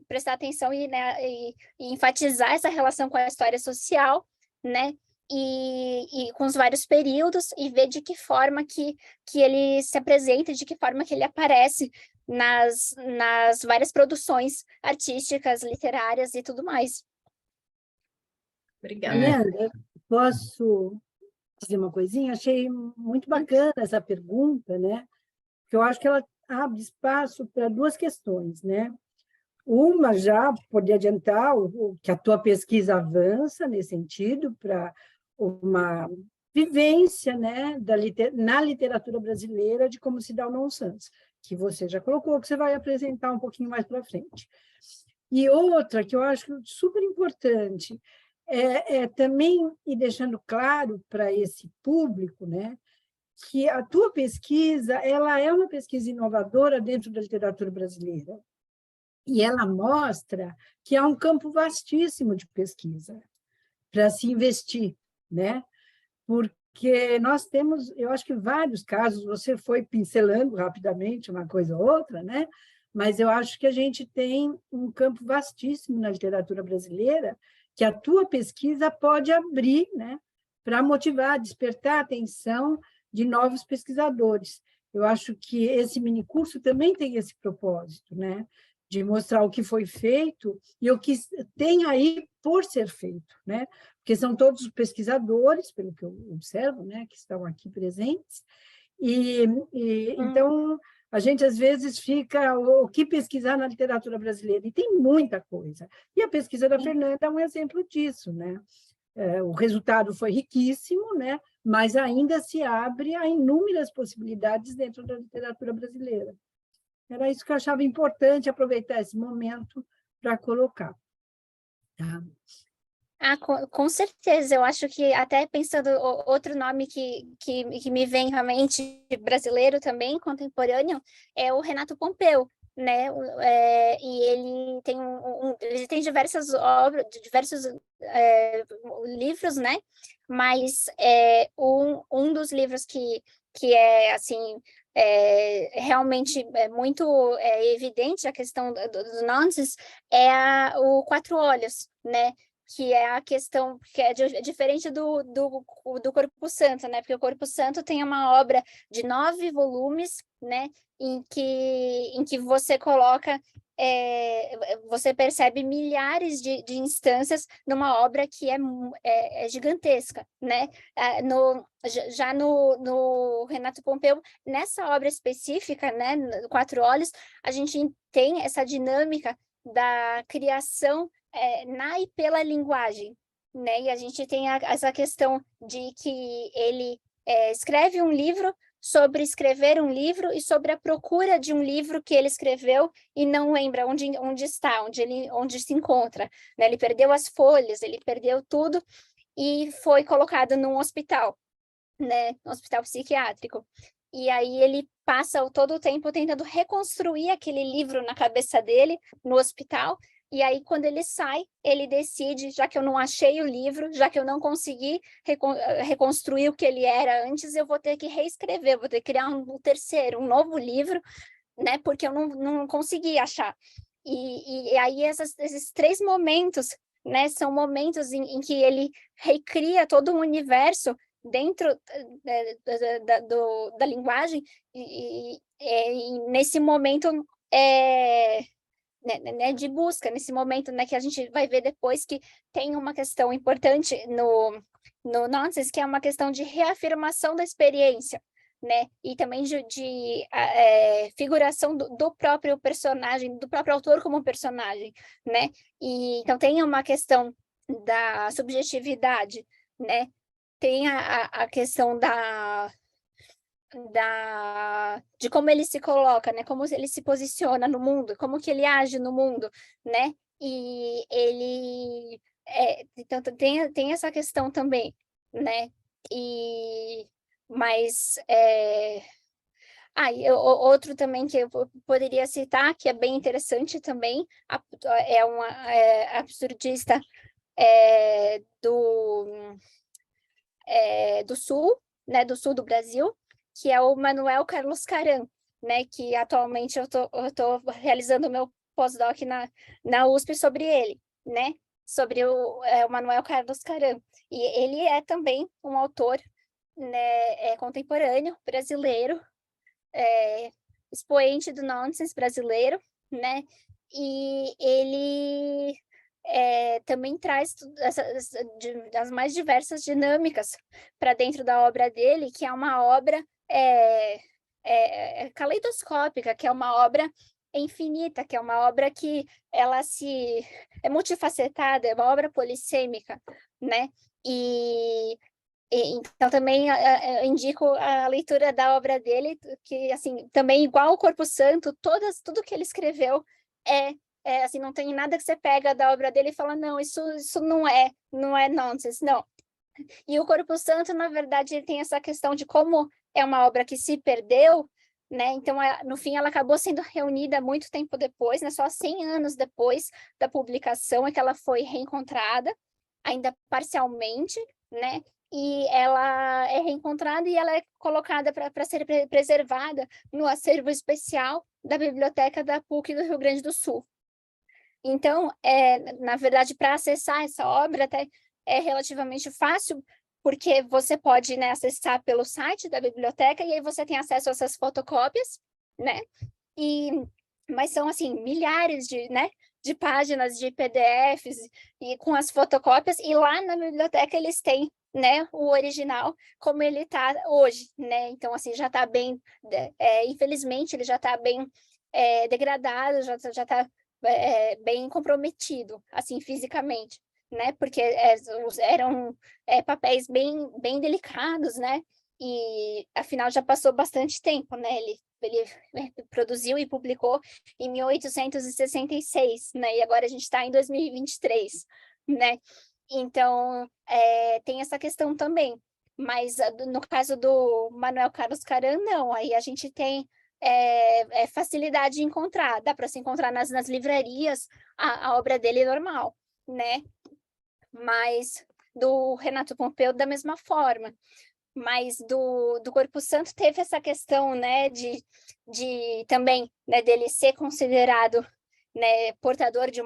prestar atenção né, e enfatizar essa relação com a história social, né? E com os vários períodos e ver de que forma que ele se apresenta, de que forma que ele aparece nas várias produções artísticas, literárias e tudo mais. Obrigada. Leandra, posso dizer uma coisinha? Achei muito bacana essa pergunta, né? Porque eu acho que ela abre espaço para duas questões, né? Uma, já pode adiantar que a tua pesquisa avança nesse sentido para uma vivência, né, na literatura brasileira de como se dá o nonsense, que você já colocou, que você vai apresentar um pouquinho mais para frente. E outra que eu acho super importante também ir deixando claro para esse público, né, que a tua pesquisa ela é uma pesquisa inovadora dentro da literatura brasileira. E ela mostra que há um campo vastíssimo de pesquisa para se investir, né? Porque nós temos, eu acho que vários casos, você foi pincelando rapidamente uma coisa ou outra, né? Mas eu acho que a gente tem um campo vastíssimo na literatura brasileira que a tua pesquisa pode abrir, né? Para motivar, despertar a atenção de novos pesquisadores. Eu acho que esse minicurso também tem esse propósito, né? De mostrar o que foi feito e o que tem aí por ser feito, né? Porque são todos pesquisadores, pelo que eu observo, né? Que estão aqui presentes. Então, a gente, às vezes, fica o que pesquisar na literatura brasileira, e tem muita coisa. E a pesquisa da Fernanda é um exemplo disso, né? O resultado foi riquíssimo, né? Mas ainda se abre a inúmeras possibilidades dentro da literatura brasileira. Era isso que eu achava importante, aproveitar esse momento para colocar. Tá? Com certeza, eu acho que até pensando outro nome que me vem realmente brasileiro também, contemporâneo, é o Renato Pompeu, né? E ele tem ele tem diversas obras, diversos livros, né? Mas um dos livros que é assim realmente muito evidente a questão do nonsense o Quatro Olhos, né? Que é a questão que é diferente do Corpo Santo, né? Porque o Corpo Santo tem uma obra de 9 volumes, né? Em que você coloca você percebe milhares de instâncias numa obra que é gigantesca, né? Já no Renato Pompeu, nessa obra específica, né, Quatro Olhos, a gente tem essa dinâmica da criação na e pela linguagem, né? E a gente tem essa questão de que ele escreve um livro sobre escrever um livro e sobre a procura de um livro que ele escreveu e não lembra onde está, onde se encontra, né? Ele perdeu as folhas, ele perdeu tudo e foi colocado num hospital, né? Um hospital psiquiátrico. E aí ele passa todo o tempo tentando reconstruir aquele livro na cabeça dele, no hospital. E aí, quando ele sai, ele decide, já que eu não achei o livro, já que eu não consegui reconstruir o que ele era antes, eu vou ter que reescrever, vou ter que criar um terceiro, um novo livro, né? Porque eu não consegui achar. E aí, esses 3 momentos, né? São momentos em que ele recria todo um universo dentro da linguagem, e nesse momento né, de busca, nesse momento, né, que a gente vai ver depois que tem uma questão importante no nonsense, que é uma questão de reafirmação da experiência, né? E também de figuração do próprio personagem, do próprio autor como personagem, né? E então tem uma questão da subjetividade, né? Tem a questão de como ele se coloca, né? Como ele se posiciona no mundo, como que ele age no mundo, né? E ele então tem essa questão também, né? Mas e outro também que eu poderia citar, que é bem interessante também, é uma absurdista do sul, né, do sul do Brasil, que é o Manuel Carlos Caram, né, que atualmente eu tô realizando o meu pós-doc na USP sobre ele, né, sobre o Manuel Carlos Caram. E ele é também um autor, né, contemporâneo, brasileiro, expoente do nonsense brasileiro, né, e ele também traz as mais diversas dinâmicas para dentro da obra dele, que é uma obra caleidoscópica, que é uma obra infinita, que é uma obra que ela é multifacetada, é uma obra polissêmica, né? Então também eu indico a leitura da obra dele, que assim também igual o Corpo Santo, tudo que ele escreveu assim, não tem nada que você pega da obra dele e fala, não, isso não é nonsense, não. E o Corpo Santo, na verdade, ele tem essa questão de como é uma obra que se perdeu, né? Então, no fim, ela acabou sendo reunida muito tempo depois, né? Só 100 anos depois da publicação é que ela foi reencontrada, ainda parcialmente, né? E ela é reencontrada e ela é colocada para ser preservada no acervo especial da Biblioteca da PUC do Rio Grande do Sul. Então, na verdade, para acessar essa obra até é relativamente fácil, porque você pode, né, acessar pelo site da biblioteca e aí você tem acesso a essas fotocópias, né? Mas são, assim, milhares de páginas de PDFs e com as fotocópias, e lá na biblioteca eles têm, né, o original como ele está hoje, né? Então, assim, já está bem, infelizmente, ele já está bem degradado, já está bem comprometido, assim, fisicamente, né? Porque eram papéis bem delicados, né? E, afinal, já passou bastante tempo, né? Ele produziu e publicou em 1866, né? E agora a gente está em 2023, né? Então, tem essa questão também. Mas, no caso do Manuel Carlos Caram, não. Aí a gente tem facilidade de encontrar. Dá para se encontrar nas livrarias a obra dele normal, né? Mas do Renato Pompeu, da mesma forma. Mas do Corpo Santo teve essa questão, né, de também, né, dele ser considerado, né, portador de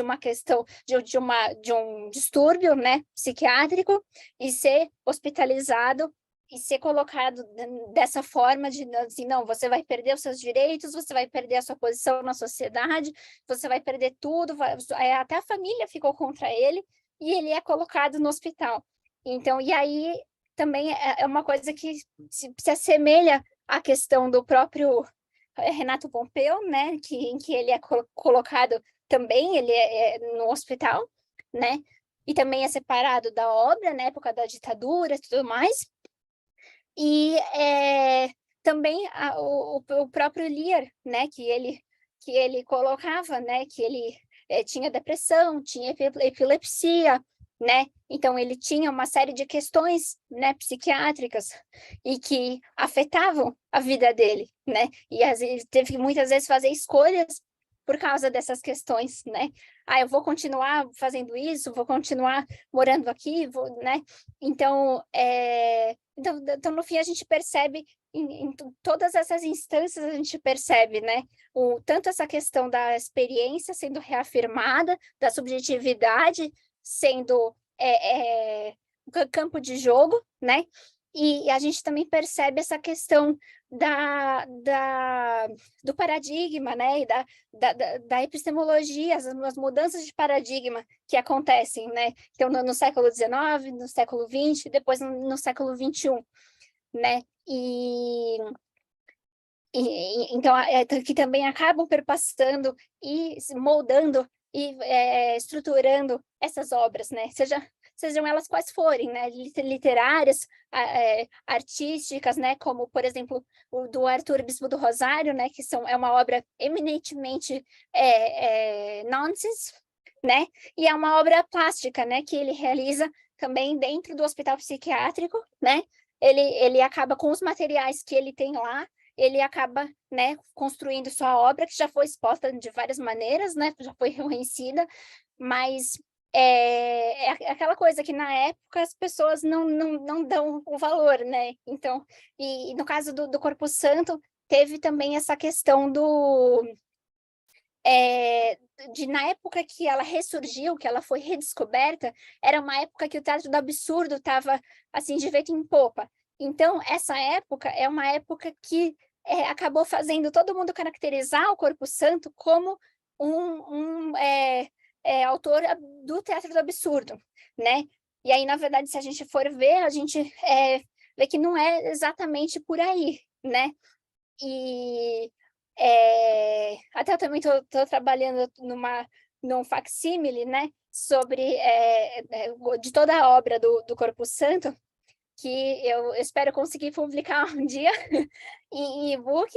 uma questão, de um distúrbio, né, psiquiátrico, e ser hospitalizado e ser colocado dessa forma de, assim, não, você vai perder os seus direitos, você vai perder a sua posição na sociedade, você vai perder tudo, até a família ficou contra ele, e ele é colocado no hospital. Então, e aí também é uma coisa que se assemelha à questão do próprio Renato Pompeu, né, em que ele é colocado também, ele no hospital, né, e também é separado da obra, na época da ditadura e tudo mais. E também o próprio Lear, né, que ele colocava, né, que ele tinha depressão, tinha epilepsia, né? Então ele tinha uma série de questões, né, psiquiátricas e que afetavam a vida dele, né? E ele teve que muitas vezes fazer escolhas por causa dessas questões, né? Eu vou continuar fazendo isso, vou continuar morando aqui, né? Então, então, no fim, a gente percebe, em todas essas instâncias, a gente percebe, né? Tanto essa questão da experiência sendo reafirmada, da subjetividade sendo campo de jogo, né? E a gente também percebe essa questão do paradigma, né? E da epistemologia, as mudanças de paradigma que acontecem, né? Então, no século XIX, no século XX, depois no século XXI, né? Então, que também acabam perpassando e se moldando e estruturando essas obras, né? Sejam elas quais forem, né? Literárias, artísticas, né? Como, por exemplo, o do Arthur Bispo do Rosário, né? Que é uma obra eminentemente nonsense, né? E é uma obra plástica, né? Que ele realiza também dentro do hospital psiquiátrico, né? Ele acaba com os materiais que ele tem lá, ele acaba, né, construindo sua obra, que já foi exposta de várias maneiras, né? Já foi reconhecida, mas é aquela coisa que na época as pessoas não dão o valor, né? Então, e no caso do Corpo Santo, teve também essa questão de na época que ela ressurgiu, que ela foi redescoberta, era uma época que o Teatro do Absurdo estava assim de vento em popa. Então, essa época é uma época que acabou fazendo todo mundo caracterizar o Corpo Santo como um autor do Teatro do Absurdo, né? E aí, na verdade, se a gente for ver, a gente vê que não é exatamente por aí, né? E até eu também estou trabalhando num facsímile, né, sobre de toda a obra do Corpo Santo, que eu espero conseguir publicar um dia em e-book,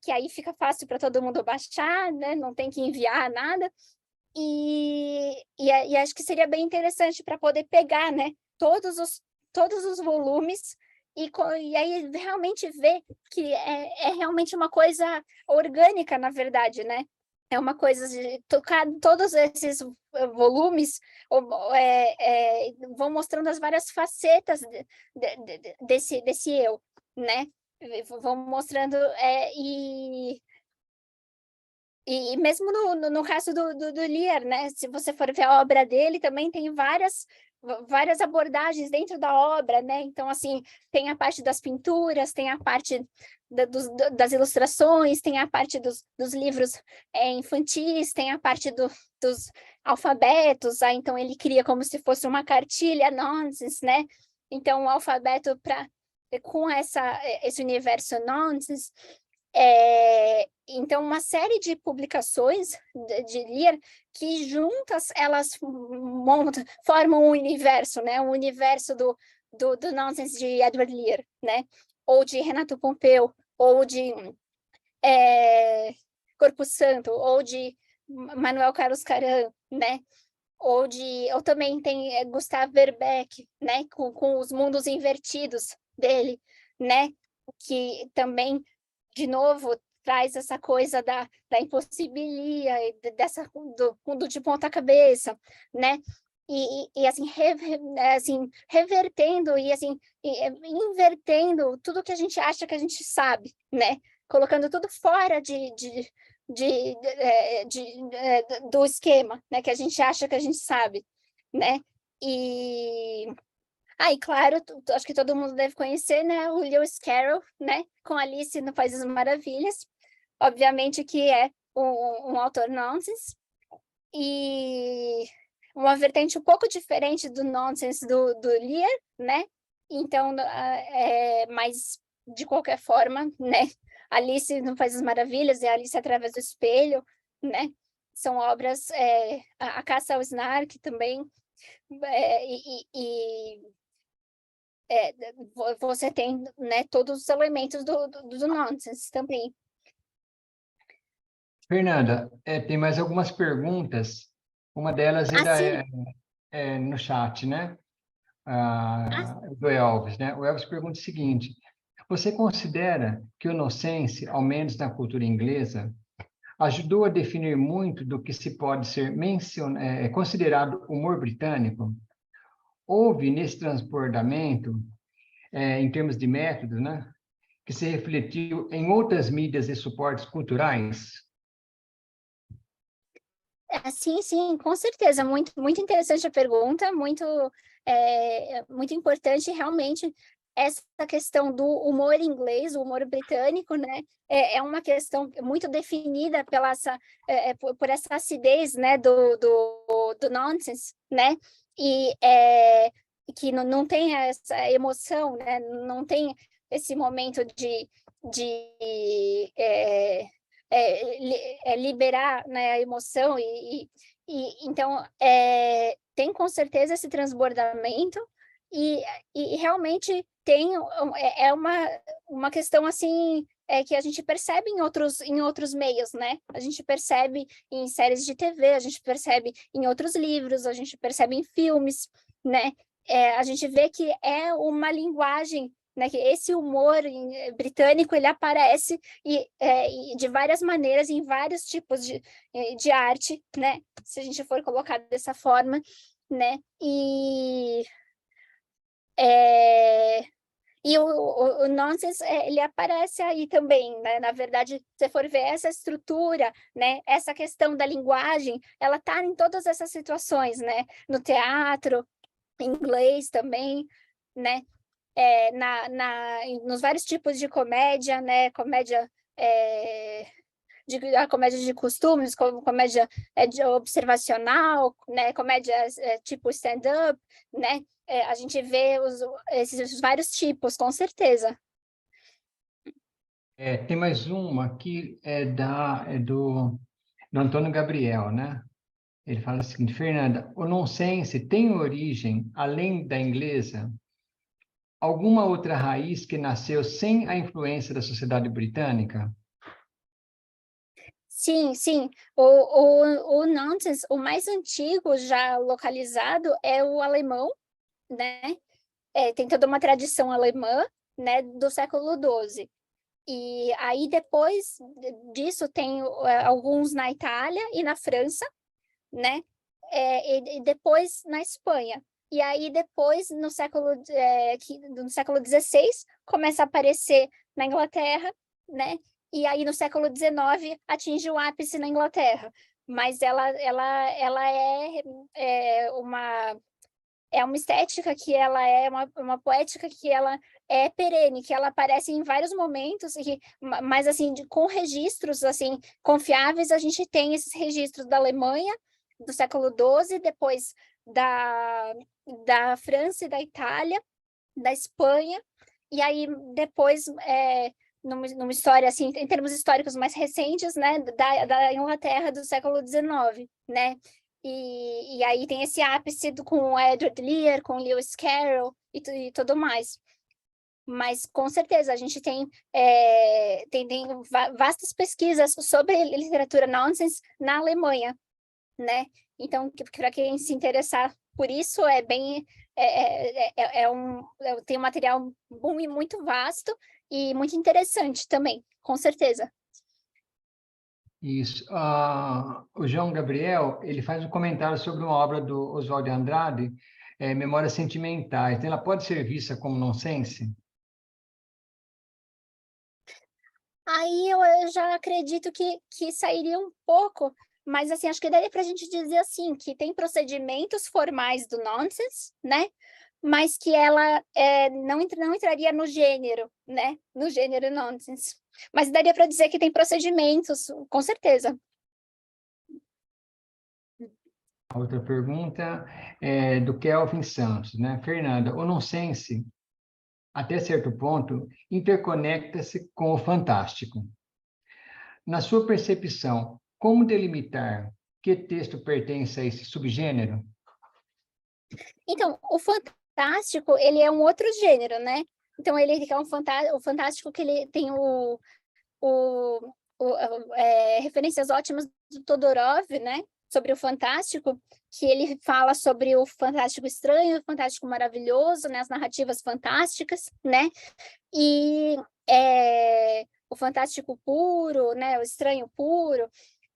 que aí fica fácil para todo mundo baixar, né, não tem que enviar nada, e acho que seria bem interessante para poder pegar, né, todos os volumes e aí realmente ver que é realmente uma coisa orgânica, na verdade, né? É uma coisa de tocar todos esses volumes vão mostrando as várias facetas desse eu, né? Vão mostrando e mesmo no caso do Lear, né? Se você for ver a obra dele, também tem várias abordagens dentro da obra, né? Então, assim, tem a parte das pinturas, tem a parte das ilustrações, tem a parte dos livros infantis, tem a parte dos alfabetos, então ele cria como se fosse uma cartilha nonsense, né? Então, o alfabeto com esse universo nonsense. Então, uma série de publicações de Lear que juntas elas formam um universo, né? Um universo do nonsense de Edward Lear, né? Ou de Renato Pompeu, ou de Corpo Santo, ou de Manuel Carlos Caram, né? Ou também tem Gustave Verbeck, né? Com os mundos invertidos dele, né? Que também de novo, traz essa coisa da impossibilia, do mundo de ponta cabeça, né? E assim, revertendo e assim, invertendo tudo que a gente acha que a gente sabe, né? Colocando tudo fora do esquema, né? Que a gente acha que a gente sabe, né? E claro, acho que todo mundo deve conhecer, né, o Lewis Carroll, né, com Alice no País das Maravilhas, obviamente que é um autor nonsense, e uma vertente um pouco diferente do nonsense do Lear, né, então, mas de qualquer forma, né, Alice no País das Maravilhas e Alice através do espelho, né, são obras, a Caça ao Snark também, você tem, né, todos os elementos do nonsense também. Fernanda, tem mais algumas perguntas. Uma delas ainda é no chat, né? Do Elvis, né? O Elvis pergunta o seguinte: você considera que o nonsense, ao menos na cultura inglesa, ajudou a definir muito do que se pode ser considerado humor britânico? Houve nesse transbordamento, em termos de método, né, que se refletiu em outras mídias e suportes culturais? Sim, com certeza. Muito, muito interessante a pergunta, muito importante, realmente, essa questão do humor inglês, o humor britânico, né, é uma questão muito definida por essa acidez, né, do nonsense, né, e que não tem essa emoção, né, não tem esse momento de liberar, né, a emoção, então tem com certeza esse transbordamento, e realmente tem uma questão assim, que a gente percebe em outros meios, né? A gente percebe em séries de TV, a gente percebe em outros livros, a gente percebe em filmes, né? A gente vê que é uma linguagem, né? Que esse humor britânico, ele aparece e de várias maneiras, em vários tipos de arte, né? Se a gente for colocar dessa forma, né? E o nonsense, ele aparece aí também, né? Na verdade, se você for ver essa estrutura, né? Essa questão da linguagem, ela está em todas essas situações, né? No teatro, em inglês também, né? Nos vários tipos de comédia, né? A comédia de costumes, como comédia de observacional, né? Comédia tipo stand-up, né? A gente vê esses vários tipos, com certeza. Tem mais uma aqui, do Antônio Gabriel, né? Ele fala o seguinte: Fernanda, o nonsense tem origem, além da inglesa, alguma outra raiz que nasceu sem a influência da sociedade britânica? Sim, sim. O nonsense, o mais antigo já localizado é o alemão, né? Tem toda uma tradição alemã, né, do século XII. E aí, depois disso, tem alguns na Itália e na França, né? E depois na Espanha. E aí, depois, no século XVI, começa a aparecer na Inglaterra, né? E aí, no século XIX, atinge o ápice na Inglaterra. Mas ela é uma estética que ela é uma poética que ela é perene, que ela aparece em vários momentos, mas assim, com registros assim confiáveis. A gente tem esses registros da Alemanha do século XII, depois da França e da Itália, da Espanha, e aí depois numa história assim, em termos históricos mais recentes, né, da Inglaterra do século XIX, né? E aí tem esse ápice com o Edward Lear, com Lewis Carroll e tudo mais. Mas, com certeza, a gente tem vastas pesquisas sobre literatura nonsense na Alemanha, né? Então, para quem se interessar por isso, tem um material bom e muito vasto e muito interessante também, com certeza. Isso. O João Gabriel, ele faz um comentário sobre uma obra do Oswald de Andrade, Memórias Sentimentais. Então, ela pode ser vista como nonsense? Aí eu já acredito que sairia um pouco, mas assim, acho que daria para a gente dizer assim, que tem procedimentos formais do nonsense, né? Mas que ela não entraria no gênero, né? No gênero nonsense. Mas daria para dizer que tem procedimentos, com certeza. A outra pergunta é do Kelvin Santos, né? Fernanda, o nonsense, até certo ponto, interconecta-se com o fantástico. Na sua percepção, como delimitar que texto pertence a esse subgênero? Então, o fantástico, ele é um outro gênero, né? Então, ele é o fantástico que ele tem referências ótimas do Todorov, né? Sobre o fantástico, que ele fala sobre o fantástico estranho, o fantástico maravilhoso, né? As narrativas fantásticas, né? E o fantástico puro, né? O estranho puro,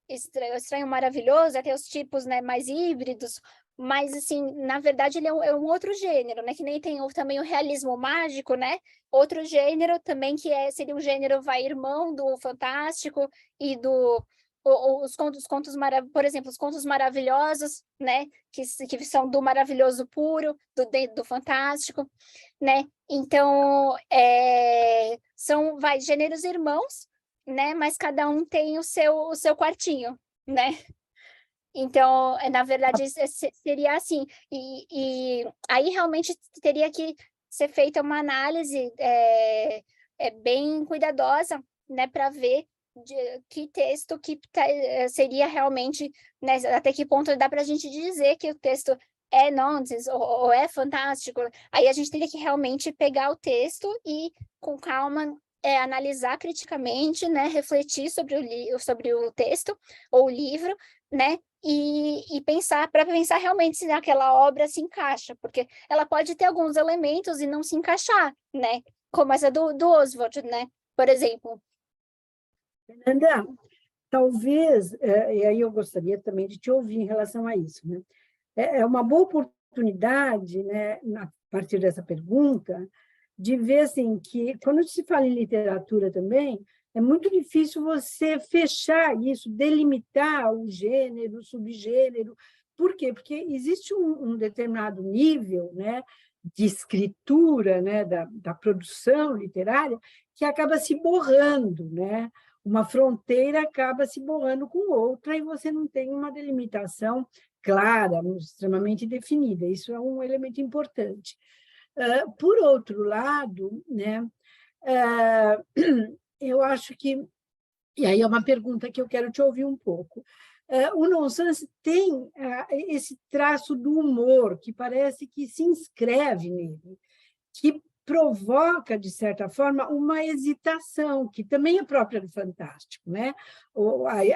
o estranho maravilhoso, até os tipos, né, mais híbridos. Mas, assim, na verdade, ele é um outro gênero, né? Que nem tem também o realismo mágico, né? Outro gênero também que seria um gênero irmão do fantástico e os contos por exemplo, os contos maravilhosos, né? Que são do maravilhoso puro, do fantástico, né? Então, são gêneros irmãos, né? Mas cada um tem o seu quartinho, né? Então, na verdade, seria assim. E aí realmente teria que ser feita uma análise bem cuidadosa, né, para ver que texto seria realmente, né, até que ponto dá para a gente dizer que o texto é nonsense ou é fantástico. Aí a gente teria que realmente pegar o texto e, com calma, analisar criticamente, né, refletir sobre o texto ou o livro, né, e pensar, para pensar realmente se aquela obra se encaixa, porque ela pode ter alguns elementos e não se encaixar, né, como essa do Oswald, né, por exemplo. Fernanda, talvez, e aí eu gostaria também de te ouvir em relação a isso, né? É uma boa oportunidade, né, a partir dessa pergunta, de ver assim, que, quando se fala em literatura também, é muito difícil você fechar isso, delimitar o gênero, o subgênero. Por quê? Porque existe um determinado nível, né, de escritura, né, da produção literária, que acaba se borrando, né? Uma fronteira acaba se borrando com outra e você não tem uma delimitação clara, extremamente definida. Isso é um elemento importante. Por outro lado, né, eu acho que, e aí é uma pergunta que eu quero te ouvir um pouco, o nonsense tem esse traço do humor que parece que se inscreve nele, que provoca, de certa forma, uma hesitação, que também é própria do fantástico, né?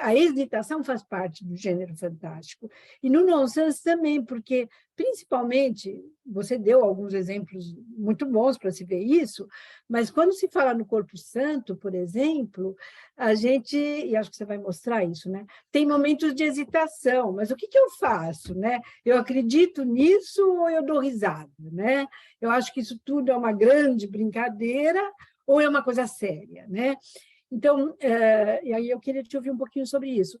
A hesitação faz parte do gênero fantástico. E no nonsense também, porque, principalmente, você deu alguns exemplos muito bons para se ver isso, mas quando se fala no Corpo Santo, por exemplo, a gente, e acho que você vai mostrar isso, né? Tem momentos de hesitação, mas o que eu faço, né? Eu acredito nisso ou eu dou risada, né? Eu acho que isso tudo é uma grande brincadeira ou é uma coisa séria, né? Então, e aí eu queria te ouvir um pouquinho sobre isso.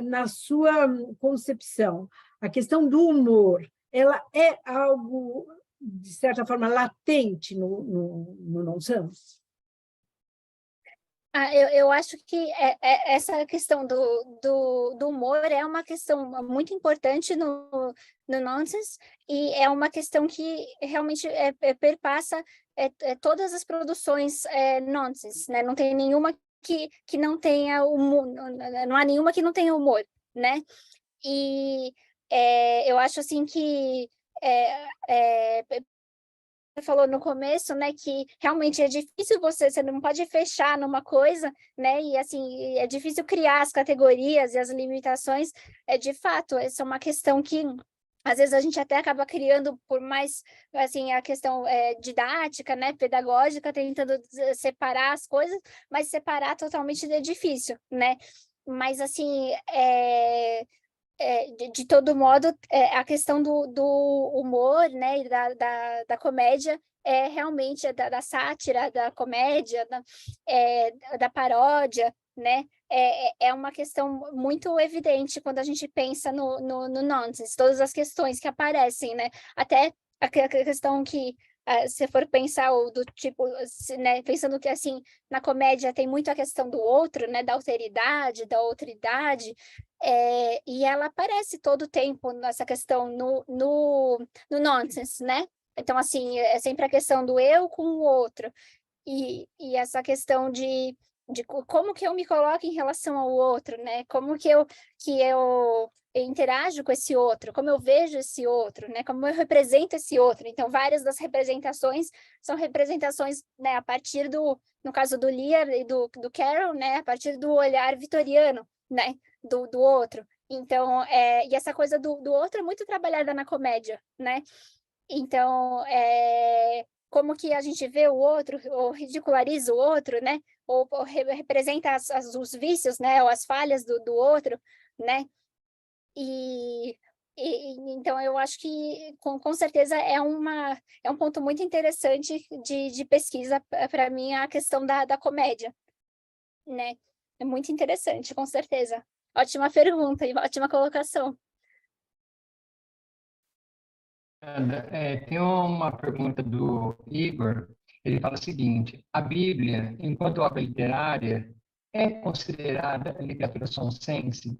Na sua concepção, a questão do humor, ela é algo, de certa forma, latente no nonsense? Eu acho que essa questão do humor é uma questão muito importante no nonsense, e é uma questão que realmente perpassa todas as produções nonsense, né? Não tem nenhuma que não tenha humor, não há nenhuma que não tenha humor, né? E eu acho assim que você falou no começo, né, que realmente é difícil você não pode fechar numa coisa, né, e assim, é difícil criar as categorias e as limitações, de fato, essa é uma questão que às vezes a gente até acaba criando por mais, assim, a questão didática, né, pedagógica, tentando separar as coisas, mas separar totalmente é difícil, né, mas assim, de todo modo, a questão do humor, né, e da comédia, realmente da sátira, da comédia, da paródia, né, é uma questão muito evidente quando a gente pensa no nonsense, todas as questões que aparecem, né, até a questão que, se for pensar do tipo, né, pensando que assim, na comédia tem muito a questão do outro, né, da alteridade, da outridade, e ela aparece todo o tempo nessa questão no nonsense, né? Então, assim, é sempre a questão do eu com o outro, e essa questão de como que eu me coloco em relação ao outro, né? Como que eu interajo com esse outro, como eu vejo esse outro, né? Como eu represento esse outro. Então, várias das representações são representações, né, a partir no caso do Lear e do Carroll, né, a partir do olhar vitoriano, né, do outro. Então, e essa coisa do outro é muito trabalhada na comédia, né? Então, como que a gente vê o outro, ou ridiculariza o outro, né? Ou representa os vícios, né? Ou as falhas do outro, né? E então eu acho que com certeza é um ponto muito interessante de pesquisa para mim, a questão da comédia, né? É muito interessante, com certeza. Ótima pergunta e ótima colocação. Tem uma pergunta do Igor. Ele fala o seguinte: a Bíblia, enquanto obra literária, é considerada literatura nonsense?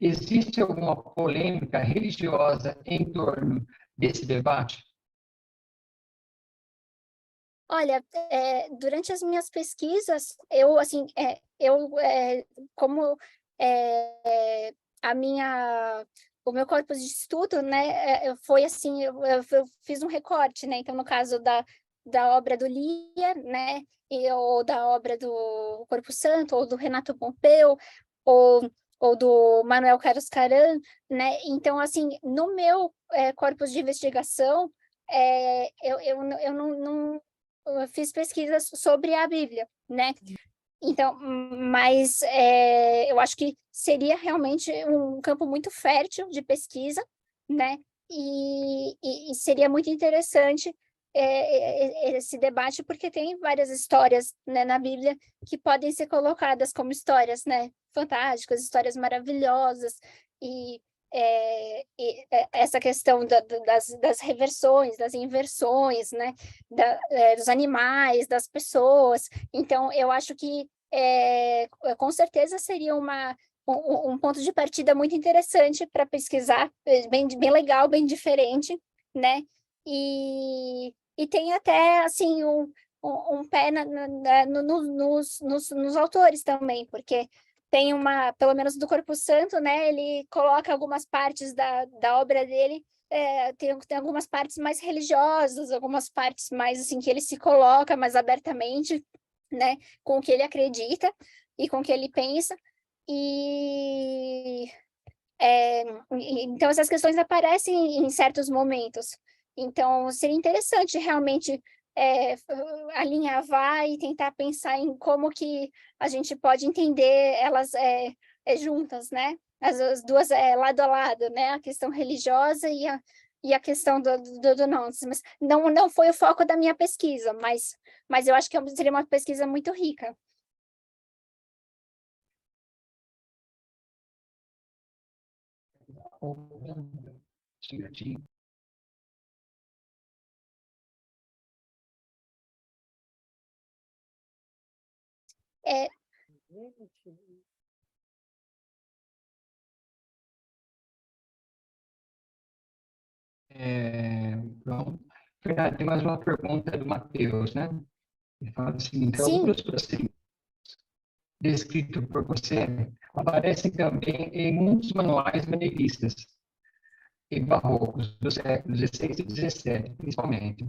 Existe alguma polêmica religiosa em torno desse debate? Olha, durante as minhas pesquisas, eu, assim, como a minha, o meu corpus de estudo, né, foi assim, eu fiz um recorte, né, então no caso da obra do Lia, né, ou da obra do Corpo Santo, ou do Renato Pompeu, ou, ou do Manuel Carlos Caran, né, então, assim, no meu corpus de investigação, eu não fiz pesquisas sobre a Bíblia, né? Então, mas eu acho que seria realmente um campo muito fértil de pesquisa, né? E seria muito interessante esse debate, porque tem várias histórias, né, na Bíblia que podem ser colocadas como histórias, né, fantásticas, histórias maravilhosas, essa questão das reversões, das inversões, né, dos animais, das pessoas. Então, eu acho que com certeza seria um ponto de partida muito interessante para pesquisar, bem legal, bem diferente, né? E tem até, assim, um pé nos autores também, porque tem pelo menos do Corpo Santo, né? Ele coloca algumas partes da obra dele, tem algumas partes mais religiosas, algumas partes mais, assim, que ele se coloca mais abertamente, né, com o que ele acredita e com o que ele pensa. E então essas questões aparecem em certos momentos. Então seria interessante realmente alinhavar e tentar pensar em como que a gente pode entender elas juntas, né? As duas lado a lado, né? A questão religiosa e a questão do nonsense. Mas não foi o foco da minha pesquisa, mas eu acho que seria uma pesquisa muito rica. É, Então, Fernando, tem mais uma pergunta do Matheus, né? Ele fala o seguinte: sim, outros procedimentos descritos por você aparecem também em muitos manuais maneiristas e barrocos dos séculos XVI e XVII, principalmente.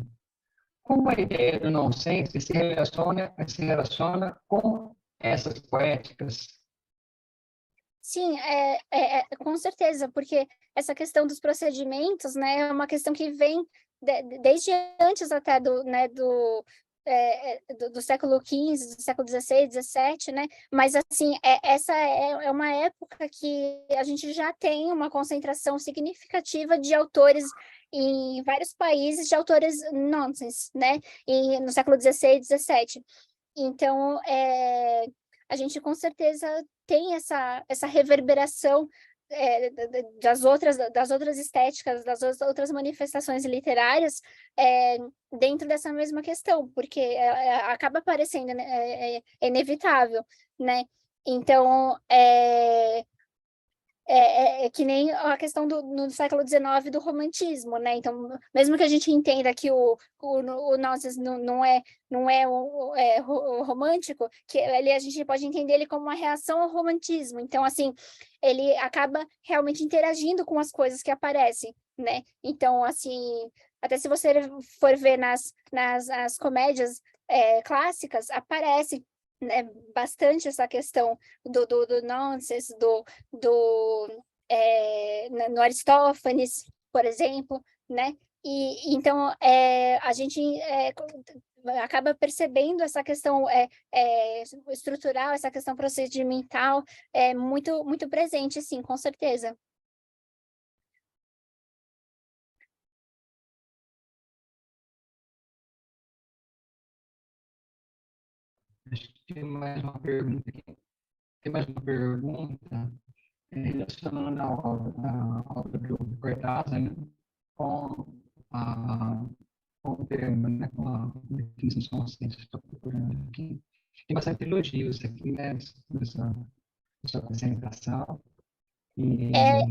Como a ideia do nonsense se relaciona com essas poéticas? sim, com certeza, porque essa questão dos procedimentos, né, é uma questão que vem desde antes até do século XV, do século XVI, XVII, né? Mas, assim, essa é uma época que a gente já tem uma concentração significativa de autores em vários países, de autores nonsense, né? No século XVI, XVII. Então, a gente com certeza tem essa reverberação das outras estéticas, das outras manifestações literárias dentro dessa mesma questão, porque acaba aparecendo, né, é inevitável, né? Então, é que nem a questão no século XIX do romantismo, né? Então, mesmo que a gente entenda que o nonsense não é o romântico, que a gente pode entender ele como uma reação ao romantismo. Então, assim, ele acaba realmente interagindo com as coisas que aparecem, né? Então, assim, até se você for ver nas comédias clássicas, aparece, né, bastante essa questão do nonsense, no Aristófanes, por exemplo, né? E então a gente acaba percebendo essa questão estrutural, essa questão procedimental muito muito presente, sim, com certeza. Acho que tem mais uma pergunta aqui. Tem mais uma pergunta relacionando a obra do Cortázar, né, com, a, com o termo, né, com a definição de consciência que estou procurando aqui. Tem bastante elogios aqui, né, nessa apresentação. É,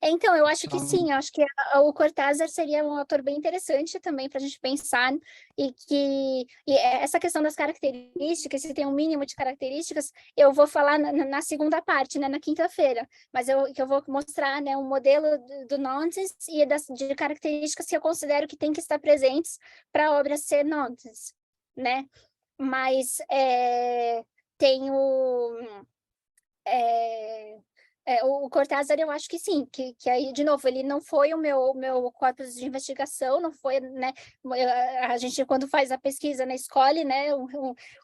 E Então, eu acho que Então, sim, eu acho que o Cortázar seria um autor bem interessante também para a gente pensar, e essa questão das características, se tem um mínimo de características, eu vou falar na segunda parte, né, na quinta-feira, mas que eu vou mostrar, né, um modelo do nonsense e de características que eu considero que tem que estar presentes para a obra ser nonsense, né? Mas tem o Cortázar, eu acho que sim, que aí, de novo, ele não foi o meu corpus de investigação, não foi, né, a gente, quando faz a pesquisa, né, escolhe, né,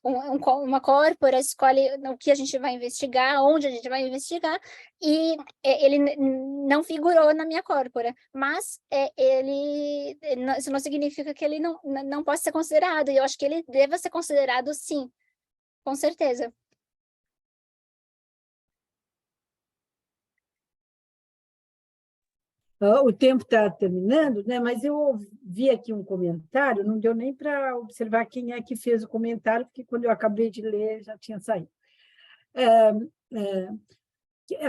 uma corpora, escolhe o que a gente vai investigar, onde a gente vai investigar, e ele não figurou na minha corpora, mas isso não significa que ele não possa ser considerado, e eu acho que ele deva ser considerado, sim, com certeza. O tempo está terminando, né? Mas eu vi aqui um comentário, não deu nem para observar quem é que fez o comentário, porque quando eu acabei de ler já tinha saído.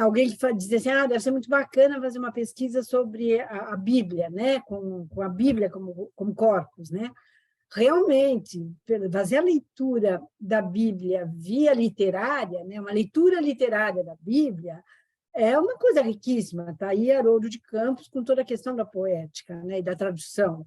Alguém que diz assim, deve ser muito bacana fazer uma pesquisa sobre a Bíblia, né? Com a Bíblia como corpus, né? Realmente, fazer a leitura da Bíblia via literária, né? Uma leitura literária da Bíblia, é uma coisa riquíssima, está aí Haroldo de Campos com toda a questão da poética, né, e da tradução.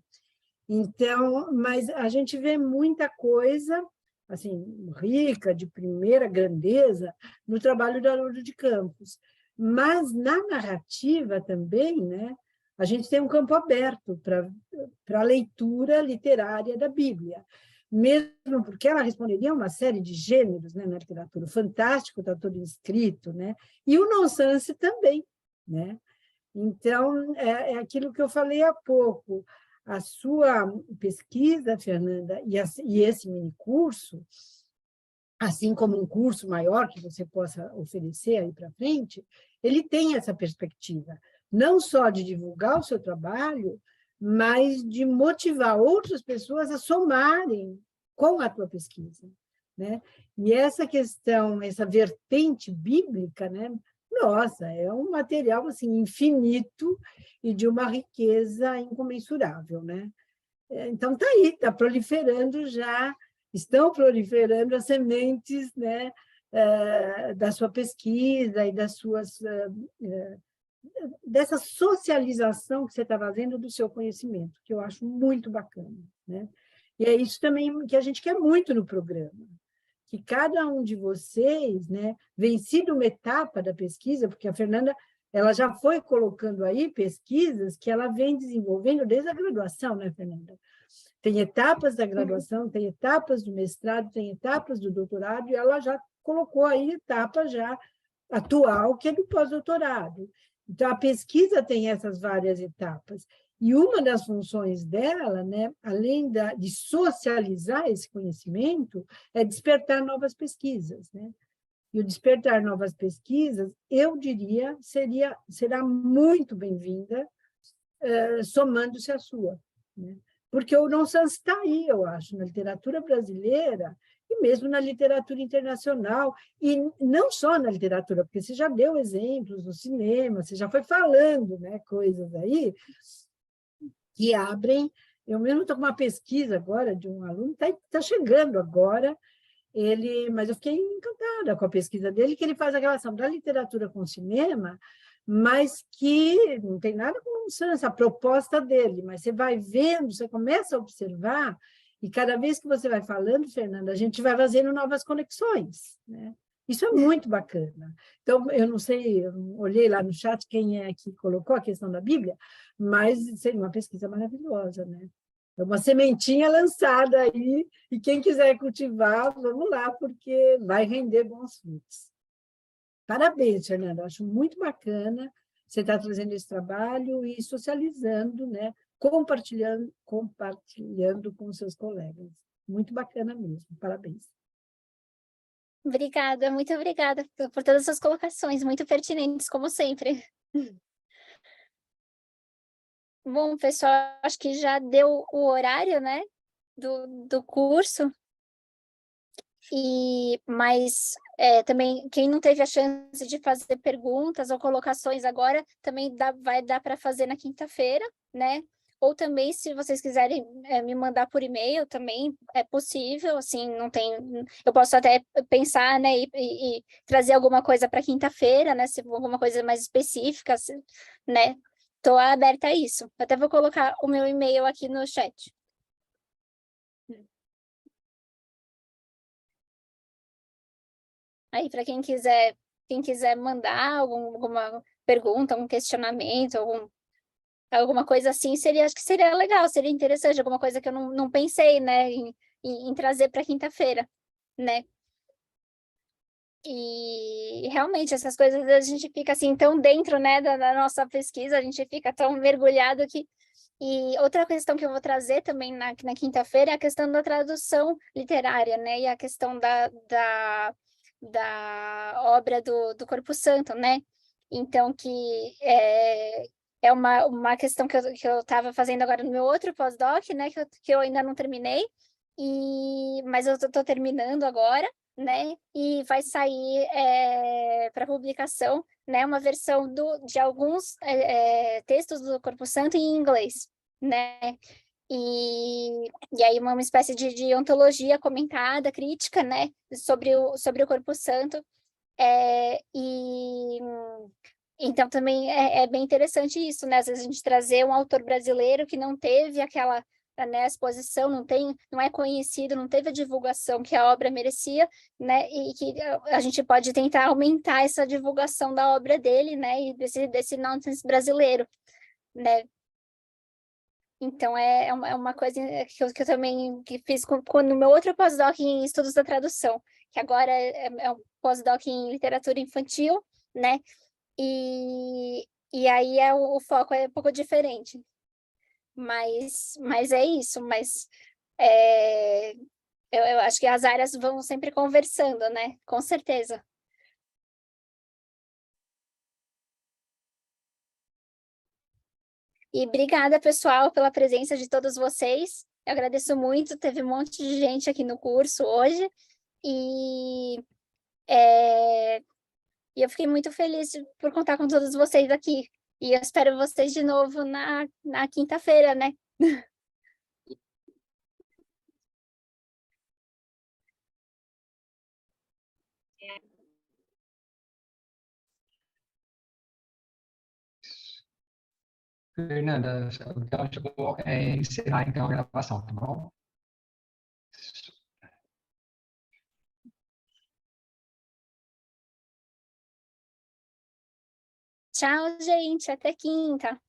Então, mas a gente vê muita coisa assim rica, de primeira grandeza, no trabalho do Haroldo de Campos. Mas na narrativa também, né, a gente tem um campo aberto para a leitura literária da Bíblia, mesmo porque ela responderia a uma série de gêneros, né, na literatura. O fantástico está todo escrito, né, e o nonsense também, né? Então, é aquilo que eu falei há pouco. A sua pesquisa, Fernanda, e esse minicurso, assim como um curso maior que você possa oferecer aí para frente, ele tem essa perspectiva, não só de divulgar o seu trabalho, mas de motivar outras pessoas a somarem com a tua pesquisa, né? E essa questão, essa vertente bíblica, né? Nossa, é um material assim infinito e de uma riqueza incomensurável, né? Então está aí, está proliferando já, estão proliferando as sementes, né, da sua pesquisa e dessa socialização que você está fazendo do seu conhecimento, que eu acho muito bacana, né? E é isso também que a gente quer muito no programa, que cada um de vocês, né, vencido uma etapa da pesquisa, porque a Fernanda ela já foi colocando aí pesquisas que ela vem desenvolvendo desde a graduação, né, Fernanda? Tem etapas da graduação, tem etapas do mestrado, tem etapas do doutorado, e ela já colocou aí etapa já atual, que é do pós-doutorado. Então, a pesquisa tem essas várias etapas. E uma das funções dela, né, além de socializar esse conhecimento, é despertar novas pesquisas, né? E o despertar novas pesquisas, eu diria, será muito bem-vinda, somando-se à sua, né? Porque o nonsense está aí, eu acho, na literatura brasileira e mesmo na literatura internacional, e não só na literatura, porque você já deu exemplos no cinema, você já foi falando, né, coisas aí que abrem. Eu mesmo estou com uma pesquisa agora de um aluno, está chegando agora, mas eu fiquei encantada com a pesquisa dele, que ele faz a relação da literatura com o cinema, mas que não tem nada com nonsense, a proposta dele, mas você vai vendo, você começa a observar, e cada vez que você vai falando, Fernanda, a gente vai fazendo novas conexões, né? Isso é muito bacana. Então, eu não sei, eu olhei lá no chat quem é que colocou a questão da Bíblia, mas seria uma pesquisa maravilhosa, né? É uma sementinha lançada aí, e quem quiser cultivar, vamos lá, porque vai render bons frutos. Parabéns, Fernanda, acho muito bacana você estar trazendo esse trabalho e socializando, né? Compartilhando com seus colegas. Muito bacana mesmo, parabéns. Obrigada, muito obrigada por todas as suas colocações, muito pertinentes, como sempre. Bom, pessoal, acho que já deu o horário, né, do curso. Mas também, quem não teve a chance de fazer perguntas ou colocações agora, também vai dar para fazer na quinta-feira, né? Ou também, se vocês quiserem me mandar por e-mail, também é possível, assim, não tem... Eu posso até pensar, né, e trazer alguma coisa para quinta-feira, né, se for alguma coisa mais específica, né? Estou aberta a isso. Eu até vou colocar o meu e-mail aqui no chat. Aí, para quem quiser mandar alguma pergunta, algum questionamento, alguma coisa assim, acho que seria legal, seria interessante, alguma coisa que eu não pensei, né, em trazer para quinta-feira, né? E realmente essas coisas a gente fica assim tão dentro, né, da nossa pesquisa, a gente fica tão mergulhado que... E outra questão que eu vou trazer também na quinta-feira é a questão da tradução literária, né, e a questão da obra do Corpo Santo, né? Então, que é uma questão que eu estava fazendo agora no meu outro pós-doc, né, que eu ainda não terminei, mas eu estou terminando agora, né? E vai sair para publicação, né? Uma versão de alguns textos do Corpo Santo em inglês, né? E aí uma espécie de ontologia comentada, crítica, né? Sobre o Corpo Santo. Então também é bem interessante isso, né? Às vezes a gente trazer um autor brasileiro que não teve aquela, né, exposição, não é conhecido, não teve a divulgação que a obra merecia, né? E que a gente pode tentar aumentar essa divulgação da obra dele, né? E desse nonsense brasileiro, né? Então, é uma coisa que eu também fiz no meu outro pós-doc em estudos da tradução, que agora é um pós-doc em literatura infantil, né? E aí o foco é um pouco diferente. Mas é isso, é, eu acho que as áreas vão sempre conversando, né? Com certeza. E obrigada, pessoal, pela presença de todos vocês. Eu agradeço muito, teve um monte de gente aqui no curso hoje. E, é, e eu fiquei muito feliz por contar com todos vocês aqui. E eu espero vocês de novo na quinta-feira, né? Fernanda, então, eu vou encerrar então a gravação, tá bom? Tchau, gente. Até quinta.